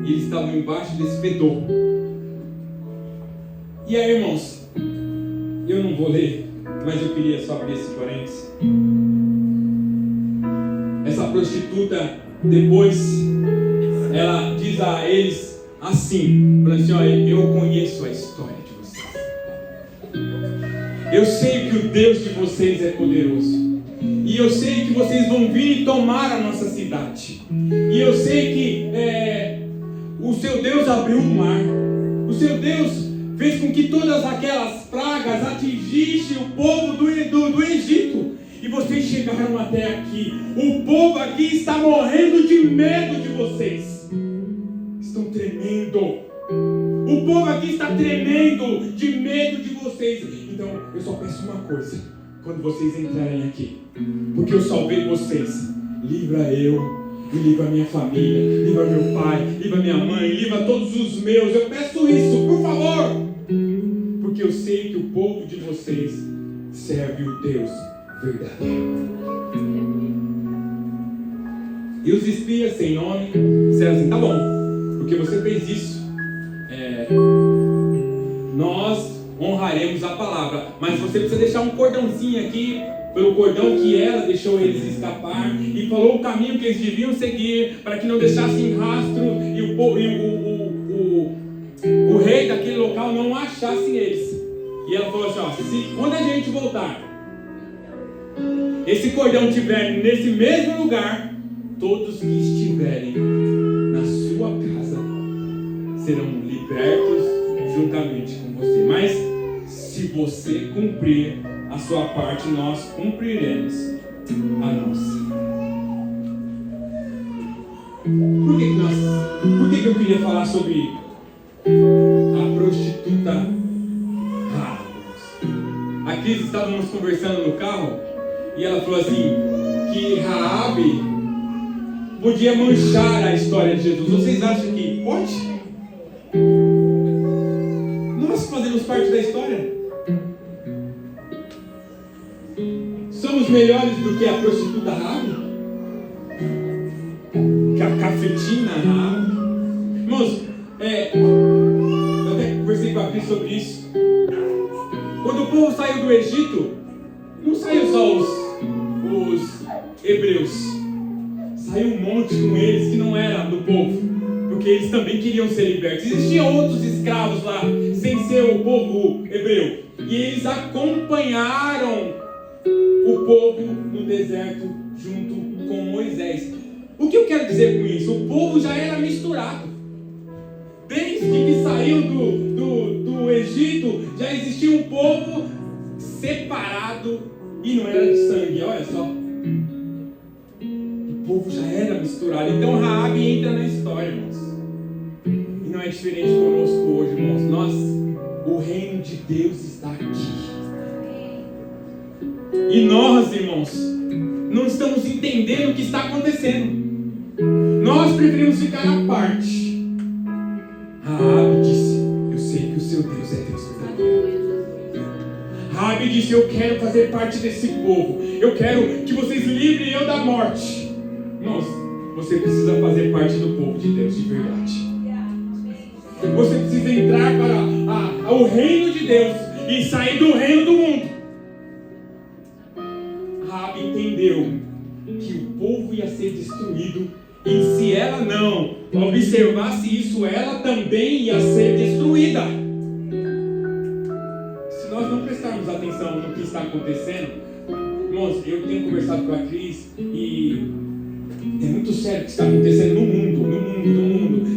E eles estavam embaixo desse fedor. E aí, irmãos, eu não vou ler, mas eu queria só abrir esse parênteses. Essa prostituta, depois, ela diz a eles assim, falando assim: olha, eu conheço a história de vocês. Eu sei que o Deus de vocês é poderoso. E eu sei que vocês vão vir e tomar a nossa cidade. E eu sei que o seu Deus abriu o mar. O seu Deus fez com que todas aquelas pragas atingissem o povo do Egito. E vocês chegaram até aqui. O povo aqui está morrendo de medo de vocês. Estão tremendo. O povo aqui está tremendo de medo de vocês. Então eu só peço uma coisa: quando vocês entrarem aqui, porque eu salvei vocês, livra eu, e livra minha família, livra meu pai, livra minha mãe, livra todos os meus. Eu peço isso, por favor, porque eu sei que o povo de vocês serve o Deus verdadeiro. E os espias sem nome disseram assim: tá bom, porque você fez isso, nós honraremos a palavra, mas você precisa deixar um cordãozinho aqui, pelo cordão que ela deixou eles escapar, e falou o caminho que eles deviam seguir, para que não deixassem rastro, e o rei daquele local não achasse eles. E ela falou assim: ó, quando a gente voltar, esse cordão estiver nesse mesmo lugar, todos que estiverem na sua casa serão libertos juntamente com você. Mas se você cumprir a sua parte, nós cumpriremos a nossa. Por que eu queria falar sobre a prostituta Raabe? A Cris, estávamos conversando no carro e ela falou assim que Raabe podia manchar a história de Jesus. Vocês acham que pode? Nós fazemos parte da história. Somos melhores do que a prostituta Raabe? Que a cafetina Raabe? Irmãos, eu até conversei com a Cris sobre isso. Quando o povo saiu do Egito, não saiu só os hebreus. Saiu um monte com eles que não era do povo, porque eles também queriam ser libertos. Existiam outros escravos lá, sem ser o povo hebreu, e eles acompanharam o povo no deserto junto com Moisés. O que eu quero dizer com isso? O povo já era misturado. Desde que saiu do Egito, já existia um povo separado e não era de sangue. Olha só, o povo já era misturado. Então Raabe entra na história, irmãos. E não é diferente conosco hoje, irmãos. O reino de Deus está aqui. E nós, irmãos, não estamos entendendo o que está acontecendo. Nós preferimos ficar à parte. Raabe disse: eu sei que o seu Deus é Deus verdadeiro. Raabe disse: eu quero fazer parte desse povo. Eu quero que vocês livrem eu da morte. Irmãos, você precisa fazer parte do povo de Deus de verdade. Você precisa entrar para o reino de Deus e sair do reino do mundo. Raabe entendeu que o povo ia ser destruído, e se ela não observasse isso, ela também ia ser destruída. Se nós não prestarmos atenção no que está acontecendo, irmãos, eu tenho conversado com a Cris e é muito sério o que está acontecendo no mundo.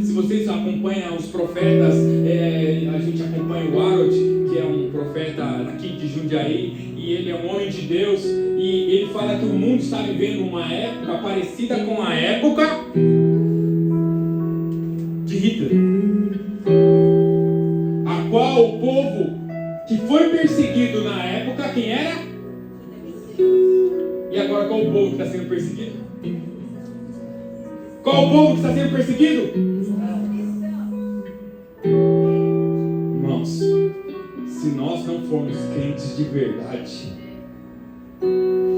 Se vocês acompanham os profetas, a gente acompanha o Harold, que é um profeta aqui de Jundiaí, e ele é um homem de Deus, e ele fala que o mundo está vivendo uma época parecida com a época de Hitler, a qual o povo que foi perseguido na época, quem era? E agora qual o povo que está sendo perseguido? Qual o povo que está sendo perseguido? Irmãos, se nós não formos crentes de verdade,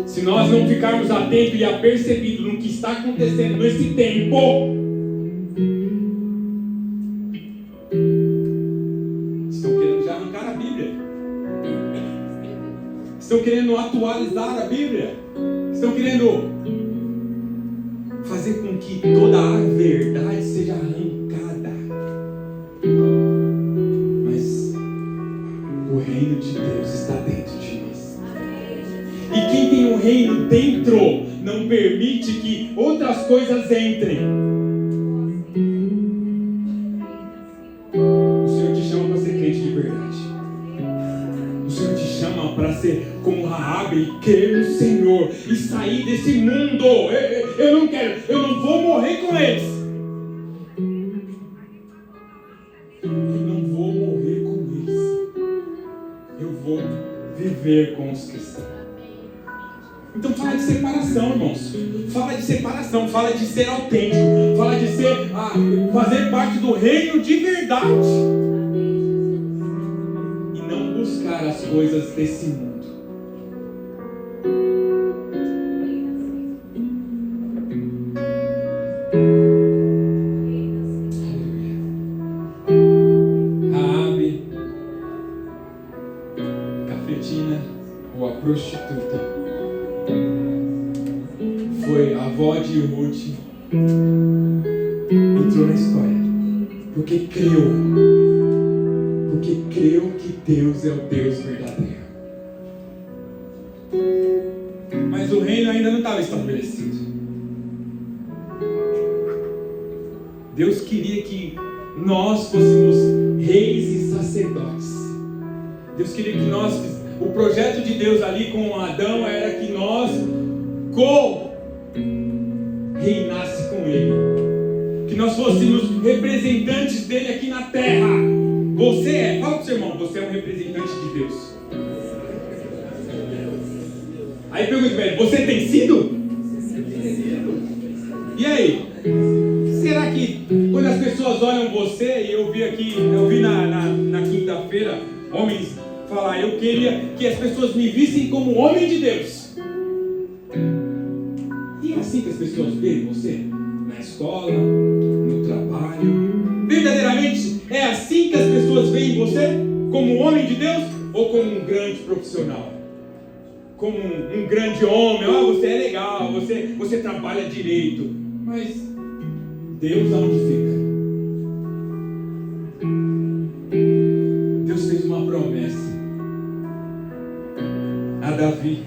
se nós não ficarmos atentos e apercebidos no que está acontecendo nesse tempo, estão querendo já arrancar a Bíblia, estão querendo atualizar a Bíblia, estão querendo fazer com que toda a verdade seja arrancada. Mas o reino de Deus está dentro de nós. E quem tem o reino dentro não permite que outras coisas entrem. O Senhor te chama para ser crente de verdade. O Senhor te chama para ser como Raabe e crer no Senhor e sair desse mundo. Eu não vou morrer com eles. Eu não vou morrer com eles. Eu vou viver com os cristãos. Então fala de separação, irmãos. Fala de separação, fala de ser autêntico, fala de fazer parte do reino de verdade. E não buscar as coisas desse mundo. Raabe, cafetina ou a prostituta, foi a avó de Ruth, entrou na história, porque creu que Deus é o Deus verdadeiro. Mas o reino ainda não estava estabelecido. Deus queria que nós fôssemos reis e sacerdotes. Deus queria que o projeto de Deus ali com Adão era que nós reinasse com Ele, que nós fôssemos representantes dele aqui na terra. Fala pro seu irmão, você é um representante de Deus. Aí pergunta pra ele, você tem sido? E aí? Será que quando as pessoas olham você, e eu vi na quinta-feira homens falar, eu queria que as pessoas me vissem como homem de Deus. E é assim que as pessoas veem você? Na escola, no trabalho? Verdadeiramente é assim que as pessoas veem você? Como um homem de Deus? Ou como um grande profissional? Como um grande homem? Você é legal, você trabalha direito. Mas Deus aonde fica? Deus fez uma promessa a Davi,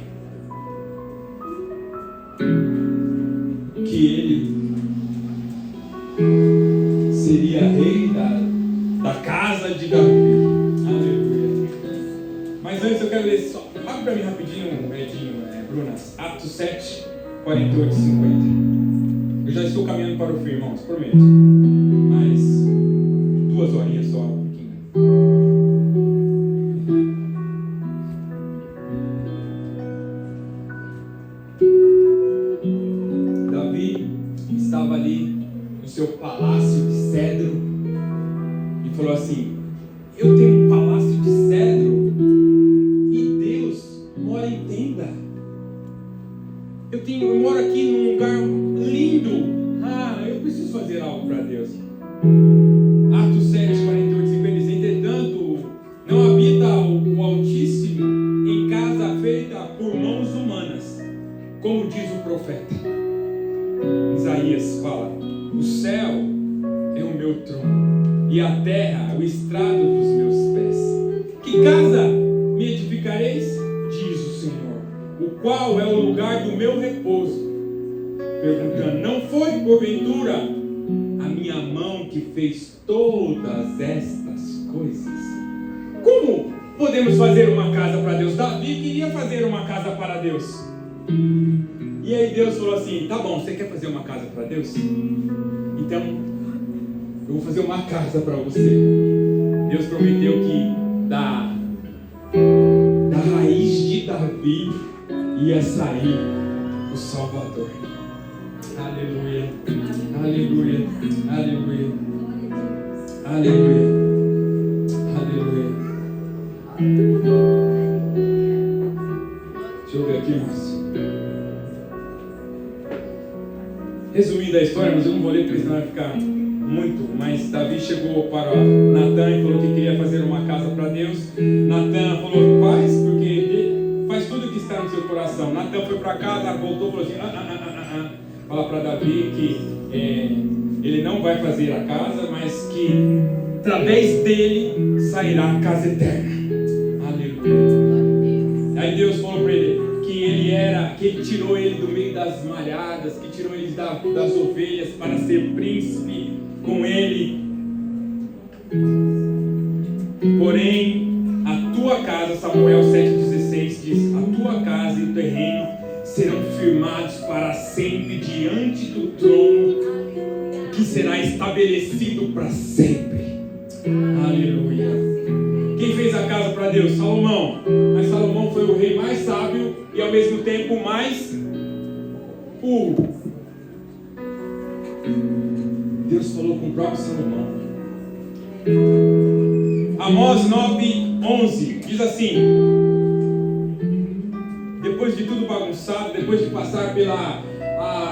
que ele seria rei da casa de Davi. Aleluia. Mas antes eu quero ler só, abre para mim rapidinho, Bruna, Atos 7, 48 e 50. Eu já estou caminhando para o fim, irmãos, prometo. Mas 2 horinhas só, um pouquinho. Davi estava ali no seu palácio de cedro e falou assim: eu tenho um palácio de cedro e Deus mora em tenda. Eu moro aqui num lugar lindo. Eu preciso fazer algo para Deus. Atos 7, 48, 50 diz: entretanto, não habita o Altíssimo em casa feita por mãos humanas, como diz o profeta. Isaías fala: o céu é o meu trono e a terra o estrado dos meus pés. Que casa me edificareis? Diz o Senhor, o qual é o lugar do meu repouso. Perguntando: não foi porventura a minha mão que fez todas estas coisas? Como podemos fazer uma casa para Deus? Davi queria fazer uma casa para Deus. E aí Deus falou assim: tá bom, você quer fazer uma casa para Deus? Então eu vou fazer uma casa para você. Deus prometeu que da raiz de Davi ia sair o Salvador. Aleluia, aleluia, aleluia, aleluia, aleluia. Deixa eu ver aqui, irmãos. Resumindo a história, mas eu não vou ler porque senão vai ficar muito. Mas Davi chegou para Natã e falou que queria fazer uma casa para Deus. Natã falou: faz, porque faz tudo o que está no seu coração. Natã foi para casa, voltou e falou assim: fala para Davi que ele não vai fazer a casa, mas que através dele sairá a casa eterna. Aleluia. Aí Deus falou para ele que ele tirou ele do meio das malhadas, que tirou ele das ovelhas para ser príncipe com ele. Porém, a tua casa, Samuel 7,16 diz: a tua casa e o teu reino serão firmados para sempre diante do trono que será estabelecido para sempre. Aleluia. Quem fez a casa para Deus? Salomão. Mas Salomão foi o rei mais sábio e ao ao mesmo tempo o mais puro. Deus falou com o próprio Salomão. Amós 9:11 diz assim: depois de tudo bagunçado, depois de passar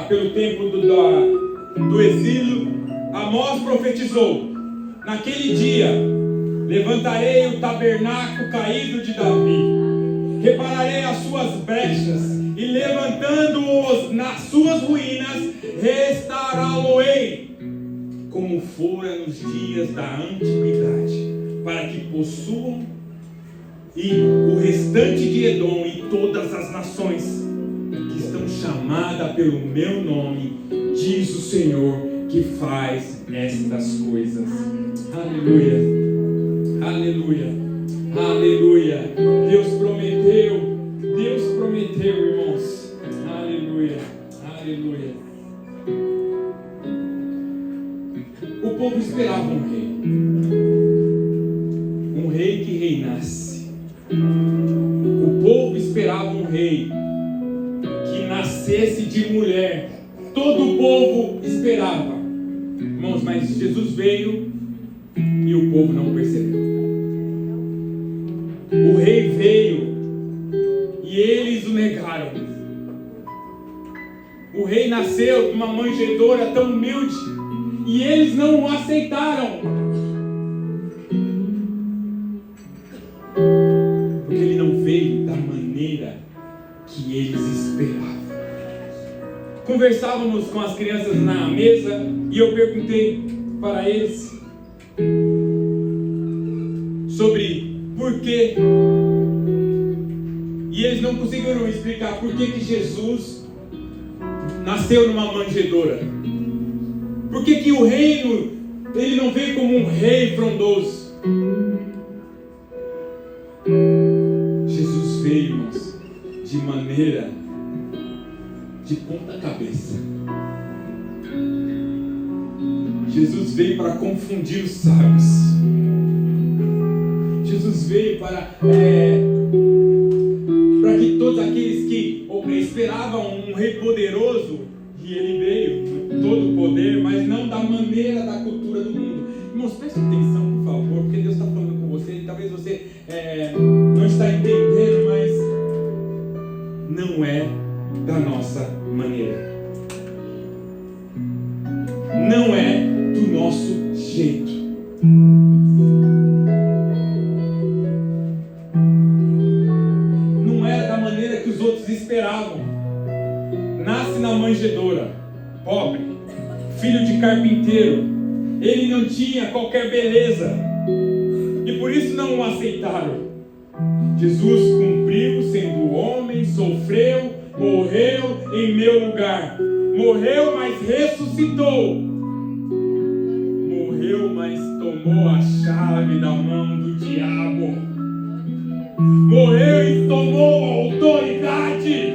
pelo tempo do exílio, Amós profetizou: naquele dia levantarei o tabernáculo caído de Davi, repararei as suas brechas e levantando-os nas suas ruínas, restaurá-lo-ei como fora nos dias da antiguidade, para que possuam e o restante de Edom e todas as nações que estão chamadas pelo meu nome, diz o Senhor que faz estas coisas. Aleluia, aleluia, aleluia. Deus prometeu, irmãos. Aleluia, aleluia. O povo esperava um rei que reinasse. O povo esperava um rei que nascesse de mulher. Todo o povo esperava, irmãos, mas Jesus veio e o povo não percebeu. O rei veio e eles o negaram. O rei nasceu de uma manjedoura tão humilde e eles não o aceitaram, porque ele não veio da maneira que eles esperavam. Conversávamos com as crianças na mesa e eu perguntei para eles sobre por quê, e eles não conseguiram explicar por que Jesus nasceu numa manjedoura. Por que o reino, ele não veio como um rei frondoso? Jesus veio, irmãos, de maneira de ponta cabeça. Jesus veio para confundir os sábios. Jesus veio para que todos aqueles que esperavam um rei poderoso, e ele veio com todo o poder, mas não da maneira da cultura do mundo. Irmãos, preste atenção, por favor, porque Deus está falando com você, e talvez você não está entendendo, mas não é da nossa maneira. Não é do nosso jeito. Não é da maneira que os outros esperavam. Nasce na manjedoura, pobre, filho de carpinteiro. Ele não tinha qualquer beleza e por isso não o aceitaram. Jesus cumpriu sendo homem, sofreu, morreu em meu lugar. Morreu, mas ressuscitou. Morreu, mas tomou a chave da mão do diabo. Morreu e tomou a autoridade.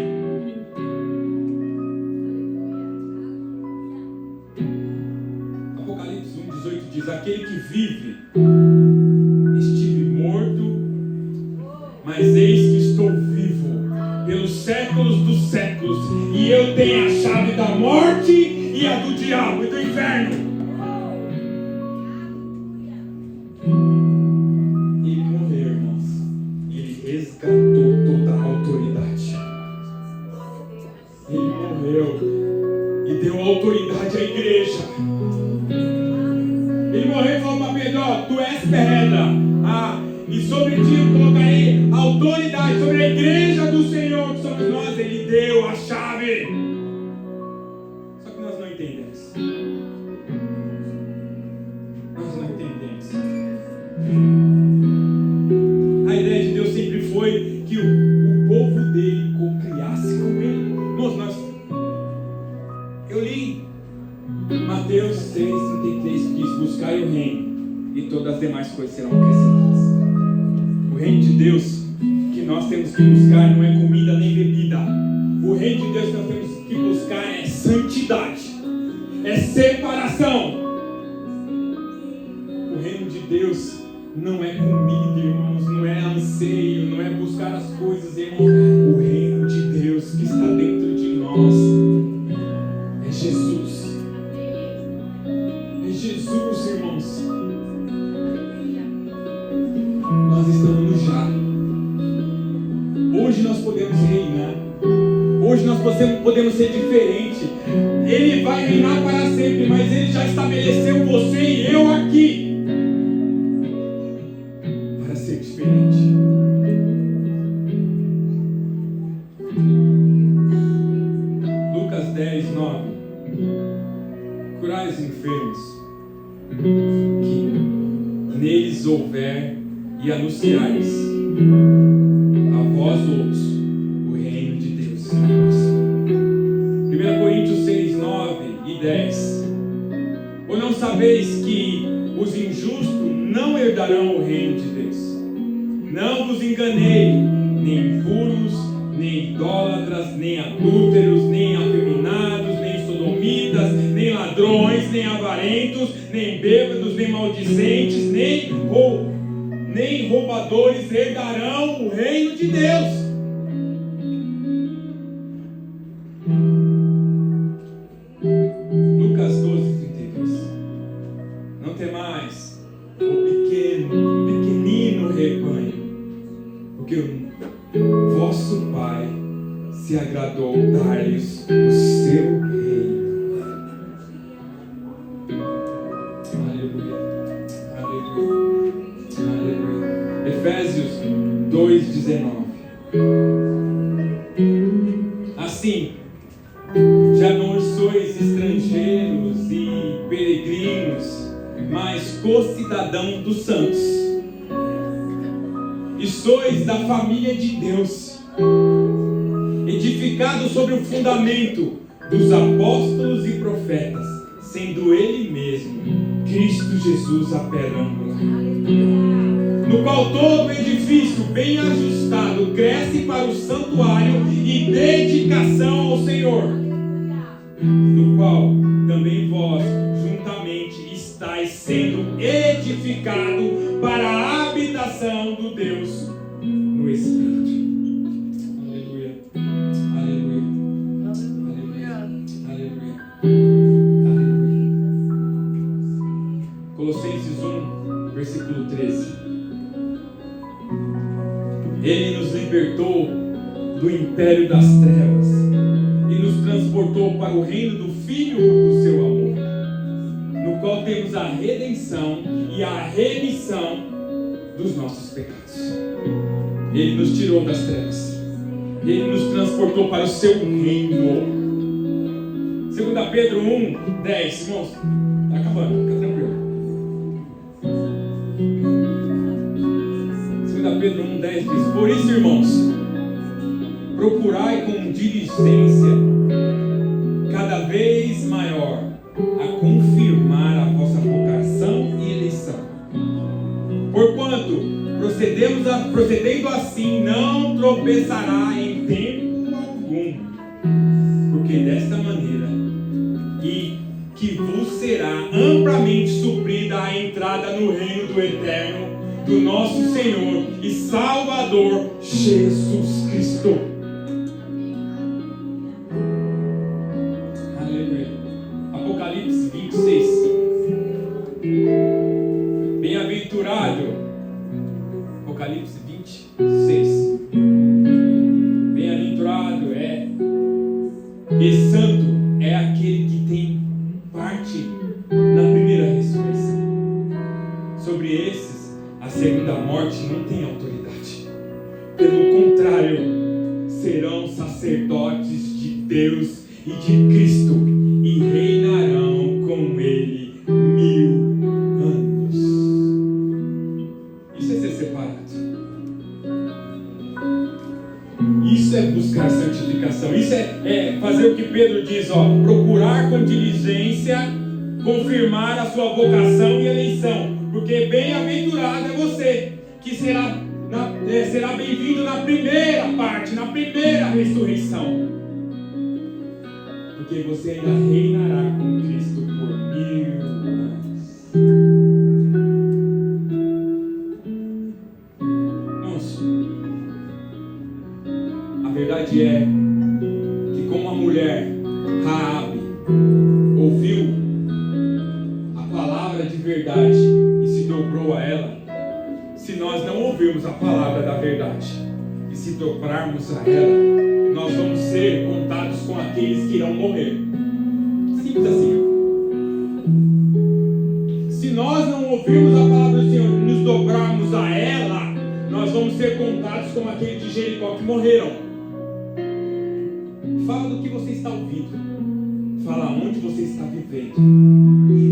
Apocalipse 1:18 diz: aquele que vive, estive morto, mas eis que estou vivo pelos séculos dos séculos, e eu tenho a chave da morte e a do diabo e do inferno. Ele morreu, irmãos. Ele resgatou toda a autoridade. Ele morreu e deu autoridade à igreja. Ele morreu e falou para Pedro: tu és pedra, e sobre ti eu colocarei autoridade sobre a igreja do Senhor, que somos nós. Ele deu a chave. Só que nós não entendemos. Nós não entendemos. A ideia de Deus sempre foi que o povo dele co-criasse com ele. Irmãos, eu li Mateus 6:33, diz: buscai o reino e todas as demais coisas serão acrescentadas. O reino de Deus que nós temos que buscar não é comida nem bebida. O reino de Deus que nós temos que buscar é santidade, é separação. O reino de Deus não é comida, irmãos, não é anseio, não é buscar as coisas, irmãos. O reino de podemos ser diferentes. Ele vai reinar para sempre, mas Ele já estabeleceu você e eu aqui para ser diferente. Lucas 10, 9. Curai os enfermos que neles houver e anunciais a vós outros o reino de Deus. 1 Coríntios 6, 9 e 10. Ou não sabeis que os injustos não herdarão o reino de Deus? Não vos enganei, nem impuros, nem idólatras, nem adúlteros, nem afeminados, nem sodomitas, nem ladrões, nem avarentos, nem bêbados, nem maldizentes, nem roubadores herdarão o reino de Deus. Lucas 12, 32. Não temais o pequenino rebanho, porque o vosso Pai se agradou dar-lhes o seu reino. Aleluia, aleluia, aleluia. Efésios 2:19. Assim, já não sois estrangeiros e peregrinos, mas co-cidadãos dos santos, e sois da família de Deus, edificados sobre o fundamento dos apóstolos e profetas, sendo Ele mesmo, Cristo Jesus, a pedra angular, no qual todo o edifício bem ajustado cresce para o santuário e dedicação ao Senhor, no qual também vós juntamente estáis sendo edificado para a habitação do Deus no Espírito. Aleluia, aleluia, aleluia, aleluia, aleluia. Colossenses 1, versículo 13. Ele nos libertou do império das trevas e nos transportou para o reino do Filho do seu amor, no qual temos a redenção e a remissão dos nossos pecados. Ele nos tirou das trevas, Ele nos transportou para o seu reino. 2 Pedro 1, 10, irmãos, está acabando, fica tranquilo. 2 Pedro 1, 10 diz: por isso, irmãos, procurai com diligência cada vez maior a confirmar a vossa vocação e eleição. Porquanto, procedendo assim, não tropeçará em tempo algum, porque desta maneira e que vos será amplamente suprida a entrada no reino do eterno, do nosso Senhor e Salvador Jesus Cristo. Aleluia. Apocalipse 26. Bem-aventurado. Apocalipse 26. Bem-aventurado e santo é aquele que tem parte na primeira ressurreição. Sobre esses, a segunda morte não tem autoridade. Pelo contrário, serão sacerdotes de Deus e de Cristo e reinarão com Ele 1000 anos. Isso é ser separado. Isso é buscar santificação. Isso é fazer o que Pedro diz, procurar com diligência, confirmar a sua vocação e eleição. Porque bem-aventurado é você, que será bem-vindo na primeira parte, na primeira ressurreição. Porque você ainda reinará com Cristo por 1000 anos. Irmãos, a verdade é que como a mulher Raabe ouviu a palavra de verdade e se dobrou a ela, se nós não ouvirmos a palavra da verdade e se dobrarmos a ela, nós vamos ser contados com aqueles que irão morrer. Simples assim. Se nós não ouvirmos a palavra do Senhor e nos dobrarmos a ela, nós vamos ser contados como aqueles de Jericó que morreram. Fala do que você está ouvindo. Fala onde você está vivendo.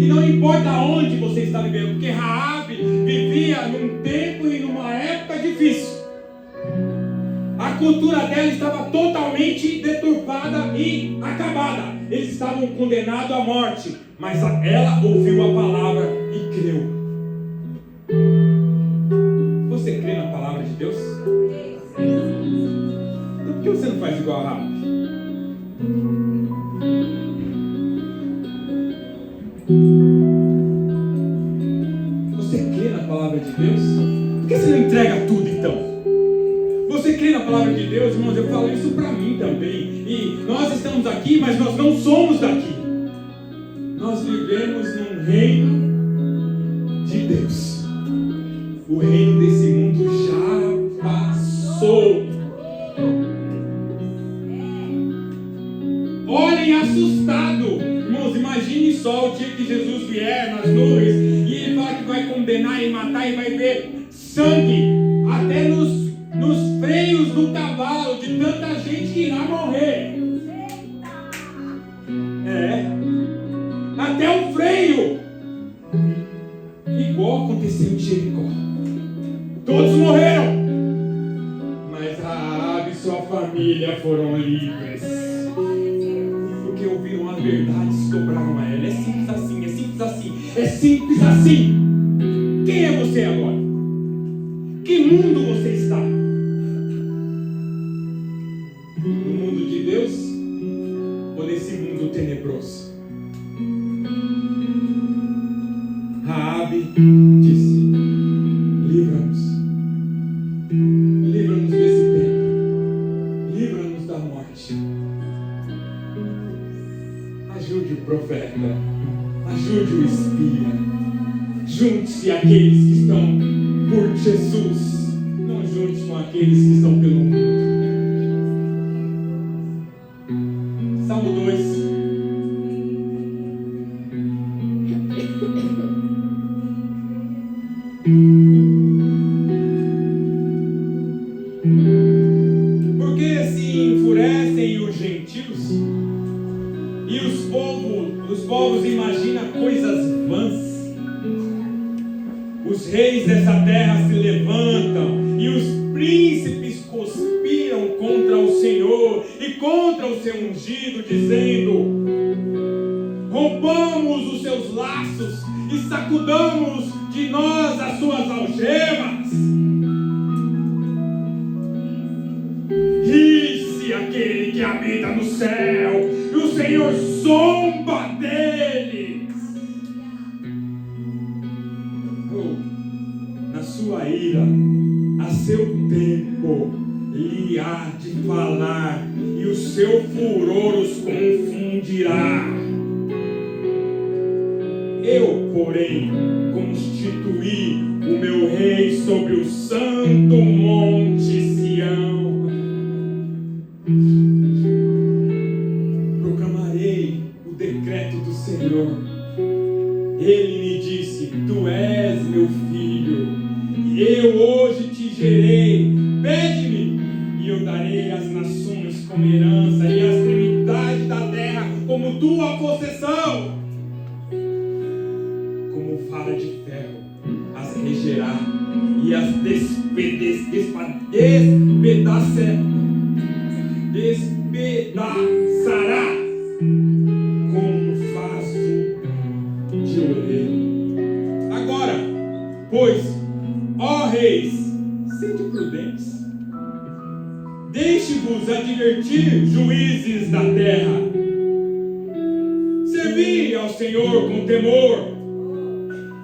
E não importa onde você está vivendo, porque Raabe vivia num tempo e numa época difícil. A cultura dela estava totalmente deturpada e acabada. Eles estavam condenados à morte, mas ela ouviu a palavra e creu. Você crê na palavra de Deus? Então por que você não faz igual a Raabe? Você crê na palavra de Deus? Por que você não entrega tudo então? Você crê na palavra de Deus, irmãos? Eu falo isso para mim também. E nós estamos aqui, mas nós não somos daqui. Nós vivemos num reino de Deus. O reino desse mundo já passou. Olhem assustado. Irmãos, imagine só o dia que Jesus vier nas nuvens e ele fala que vai condenar e matar e vai ver sangue até nos freios do cavalo de tanta gente que irá morrer. Até o freio. Igual aconteceu em Jericó. Todos morreram, mas Raabe e sua família foram livres, porque ouviram a verdade e se dobraram a ela. É simples assim, é simples assim, é simples assim. Quem é você agora? Que mundo você está? No mundo de Deus ou nesse mundo tenebroso? Raabe disse: livra-nos desse tempo, livra-nos da morte. Ajude o profeta, ajude o espia. Junte-se àqueles que estão por Jesus, não junte-se com aqueles que estão pelo mundo. Salmo 2. Porque se enfurecem os gentios e os povos imaginam coisas vãs. Os reis dessa terra se levantam e os príncipes conspiram contra o Senhor e contra o seu ungido, dizendo: rompamos os seus laços e sacudamos de nós as suas algemas. Ri-se aquele que habita no céu, e o Senhor zomba deles. Na sua ira, a seu tempo, lhe há de falar, e o seu furor os confundirá. Eu, porém, constituí o meu rei sobre o santo monte Sião. Proclamarei o decreto do Senhor. Ele me disse: tu és meu filho, e eu hoje te gerei. Pede-me, e eu darei as nações como herança, e as extremidades da terra como tua possessão. Como vara de ferro as regerá, e as despedaçará como vaso de oleiro. Agora, pois, ó reis, sede prudentes, deixe-vos advertir, juízes da terra. Servi ao Senhor com temor,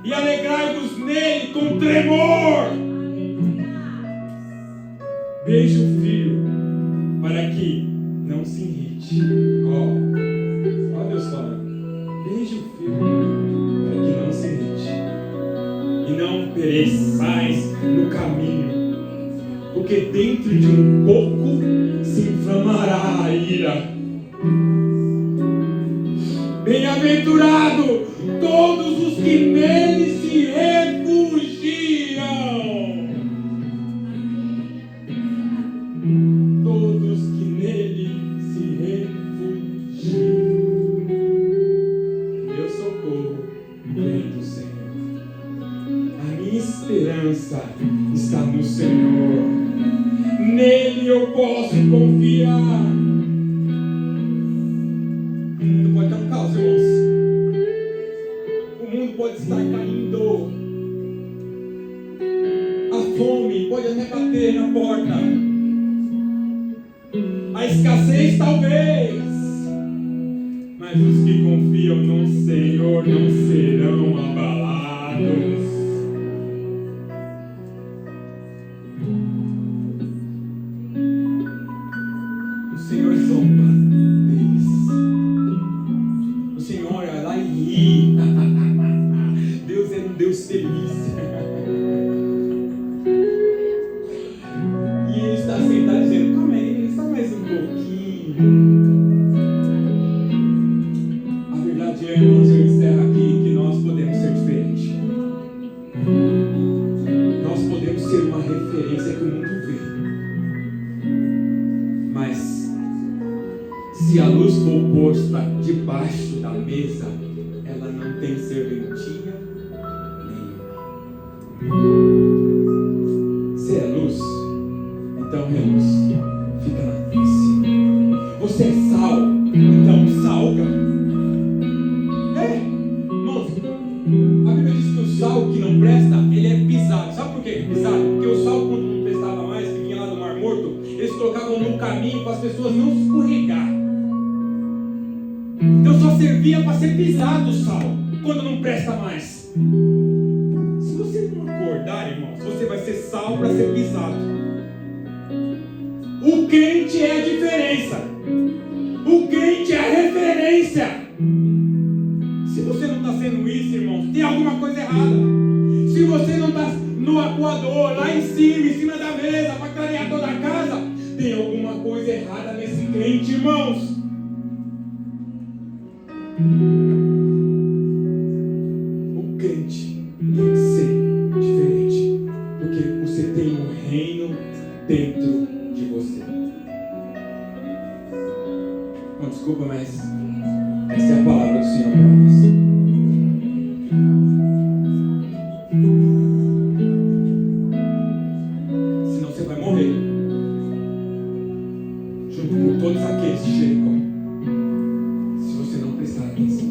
e alegrai-vos nele com tremor. Beije o filho, para que não se irrite. Ó Deus falando. Beije o filho, para que não se irrite, e não pereçais no caminho, porque dentro de um pouco se inflamará a ira. Bem-aventurado todos os que nele se refugiam. Todos que nele se refugiam. Meu socorro vem do Senhor. A minha esperança está no Senhor. Nele eu posso confiar. O mundo pode estar no caos, irmãos. O mundo pode estar caindo. A fome pode até bater na porta. A escassez talvez. Mas os que confiam no Senhor não serão abalados. O Senhor zomba deles. O Senhor olha lá e ri. Deus é um Deus feliz. E Ele está sentado dizendo: calma aí, só mais um pouquinho. A verdade é, irmãos, eu encerro aqui que nós podemos ser diferentes. Nós podemos ser uma referência que o mundo vê. Mas se a luz for posta debaixo da mesa, ela não tem serventia nenhuma. Se é luz, então reluz, fica na face. Você é sal, então salga. Irmãos, a Bíblia diz que o sal que não presta, ele é pisado. Sabe por que é pisado? Porque o sal, quando não prestava mais, que vinha lá do Mar Morto, eles colocavam no caminho para as pessoas não se escorregar. Então só servia para ser pisado o sal, quando não presta mais. Se você não acordar, irmãos, você vai ser sal para ser pisado. O crente é a diferença. O crente é a referência. Se você não está sendo isso, irmãos, tem alguma coisa errada. Se você não está no acuador, lá em cima da mesa, para clarear toda a casa, tem alguma coisa errada nesse crente, irmãos. O crente tem que ser diferente, porque você tem um reino dentro de você. Bom, desculpa, mas essa é a palavra do Senhor para nós. Senão você vai morrer junto com todos aqueles de Jericó, se você não prestar atenção.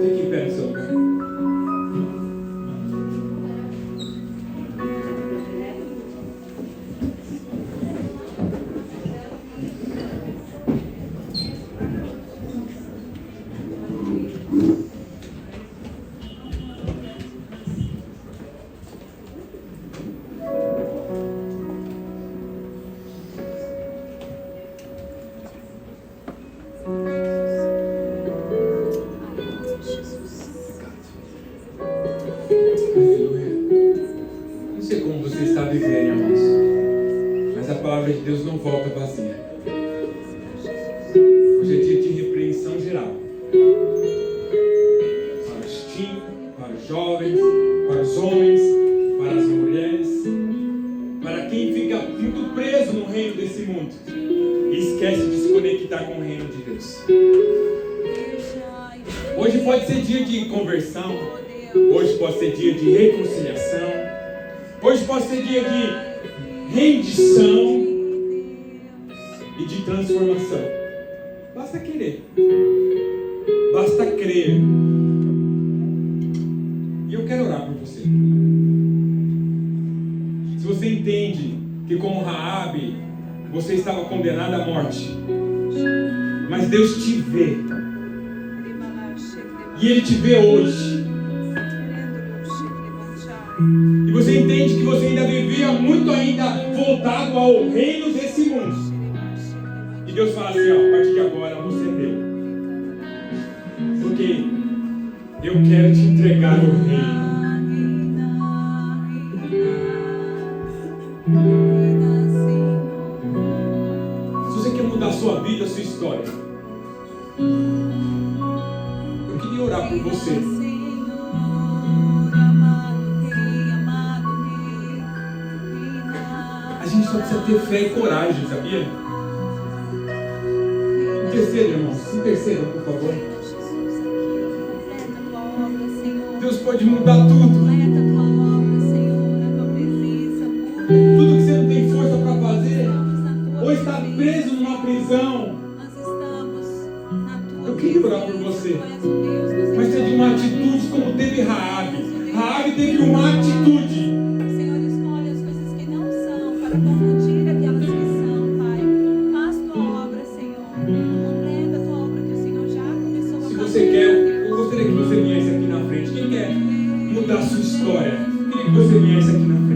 Fique em pé no seu lugar. Não sei como você está vivendo, irmãos, mas a palavra de Deus não volta vazia. Hoje é dia de repreensão geral. Para os teens, para os jovens, para os homens, para as mulheres, para quem fica muito preso no reino desse mundo e esquece de se conectar com o reino de Deus. Hoje pode ser dia de conversão. Hoje pode ser dia de reconciliação. Hoje pode ser dia de rendição e de transformação. Basta querer. Basta crer. E eu quero orar por você. Se você entende que como Raabe, você estava condenado à morte, mas Deus te vê. E Ele te vê hoje. E você entende que você ainda vivia muito ainda voltado ao reino desse mundo. E Deus fala assim, ó, a partir de agora você é meu. Porque Eu quero te entregar o reino. Se você quer mudar a sua vida, a sua história, eu queria orar por você. A gente só precisa ter fé e coragem, sabia? Interceda, irmãos. Interceda, por favor. Deus pode mudar tudo. Tudo que você não tem força para fazer, ou está preso numa prisão. Eu queria orar por você, mas teve uma atitude como teve Raabe. Raabe teve uma atitude. Senhor, escolhe as coisas que não são para confundir aquelas que são, Pai. Faz tua obra, Senhor. Completa a tua obra que o Senhor já começou a fazer. Se você quer, eu gostaria que você viesse aqui na frente. Quem quer mudar a sua história? Eu queria que você viesse aqui na frente.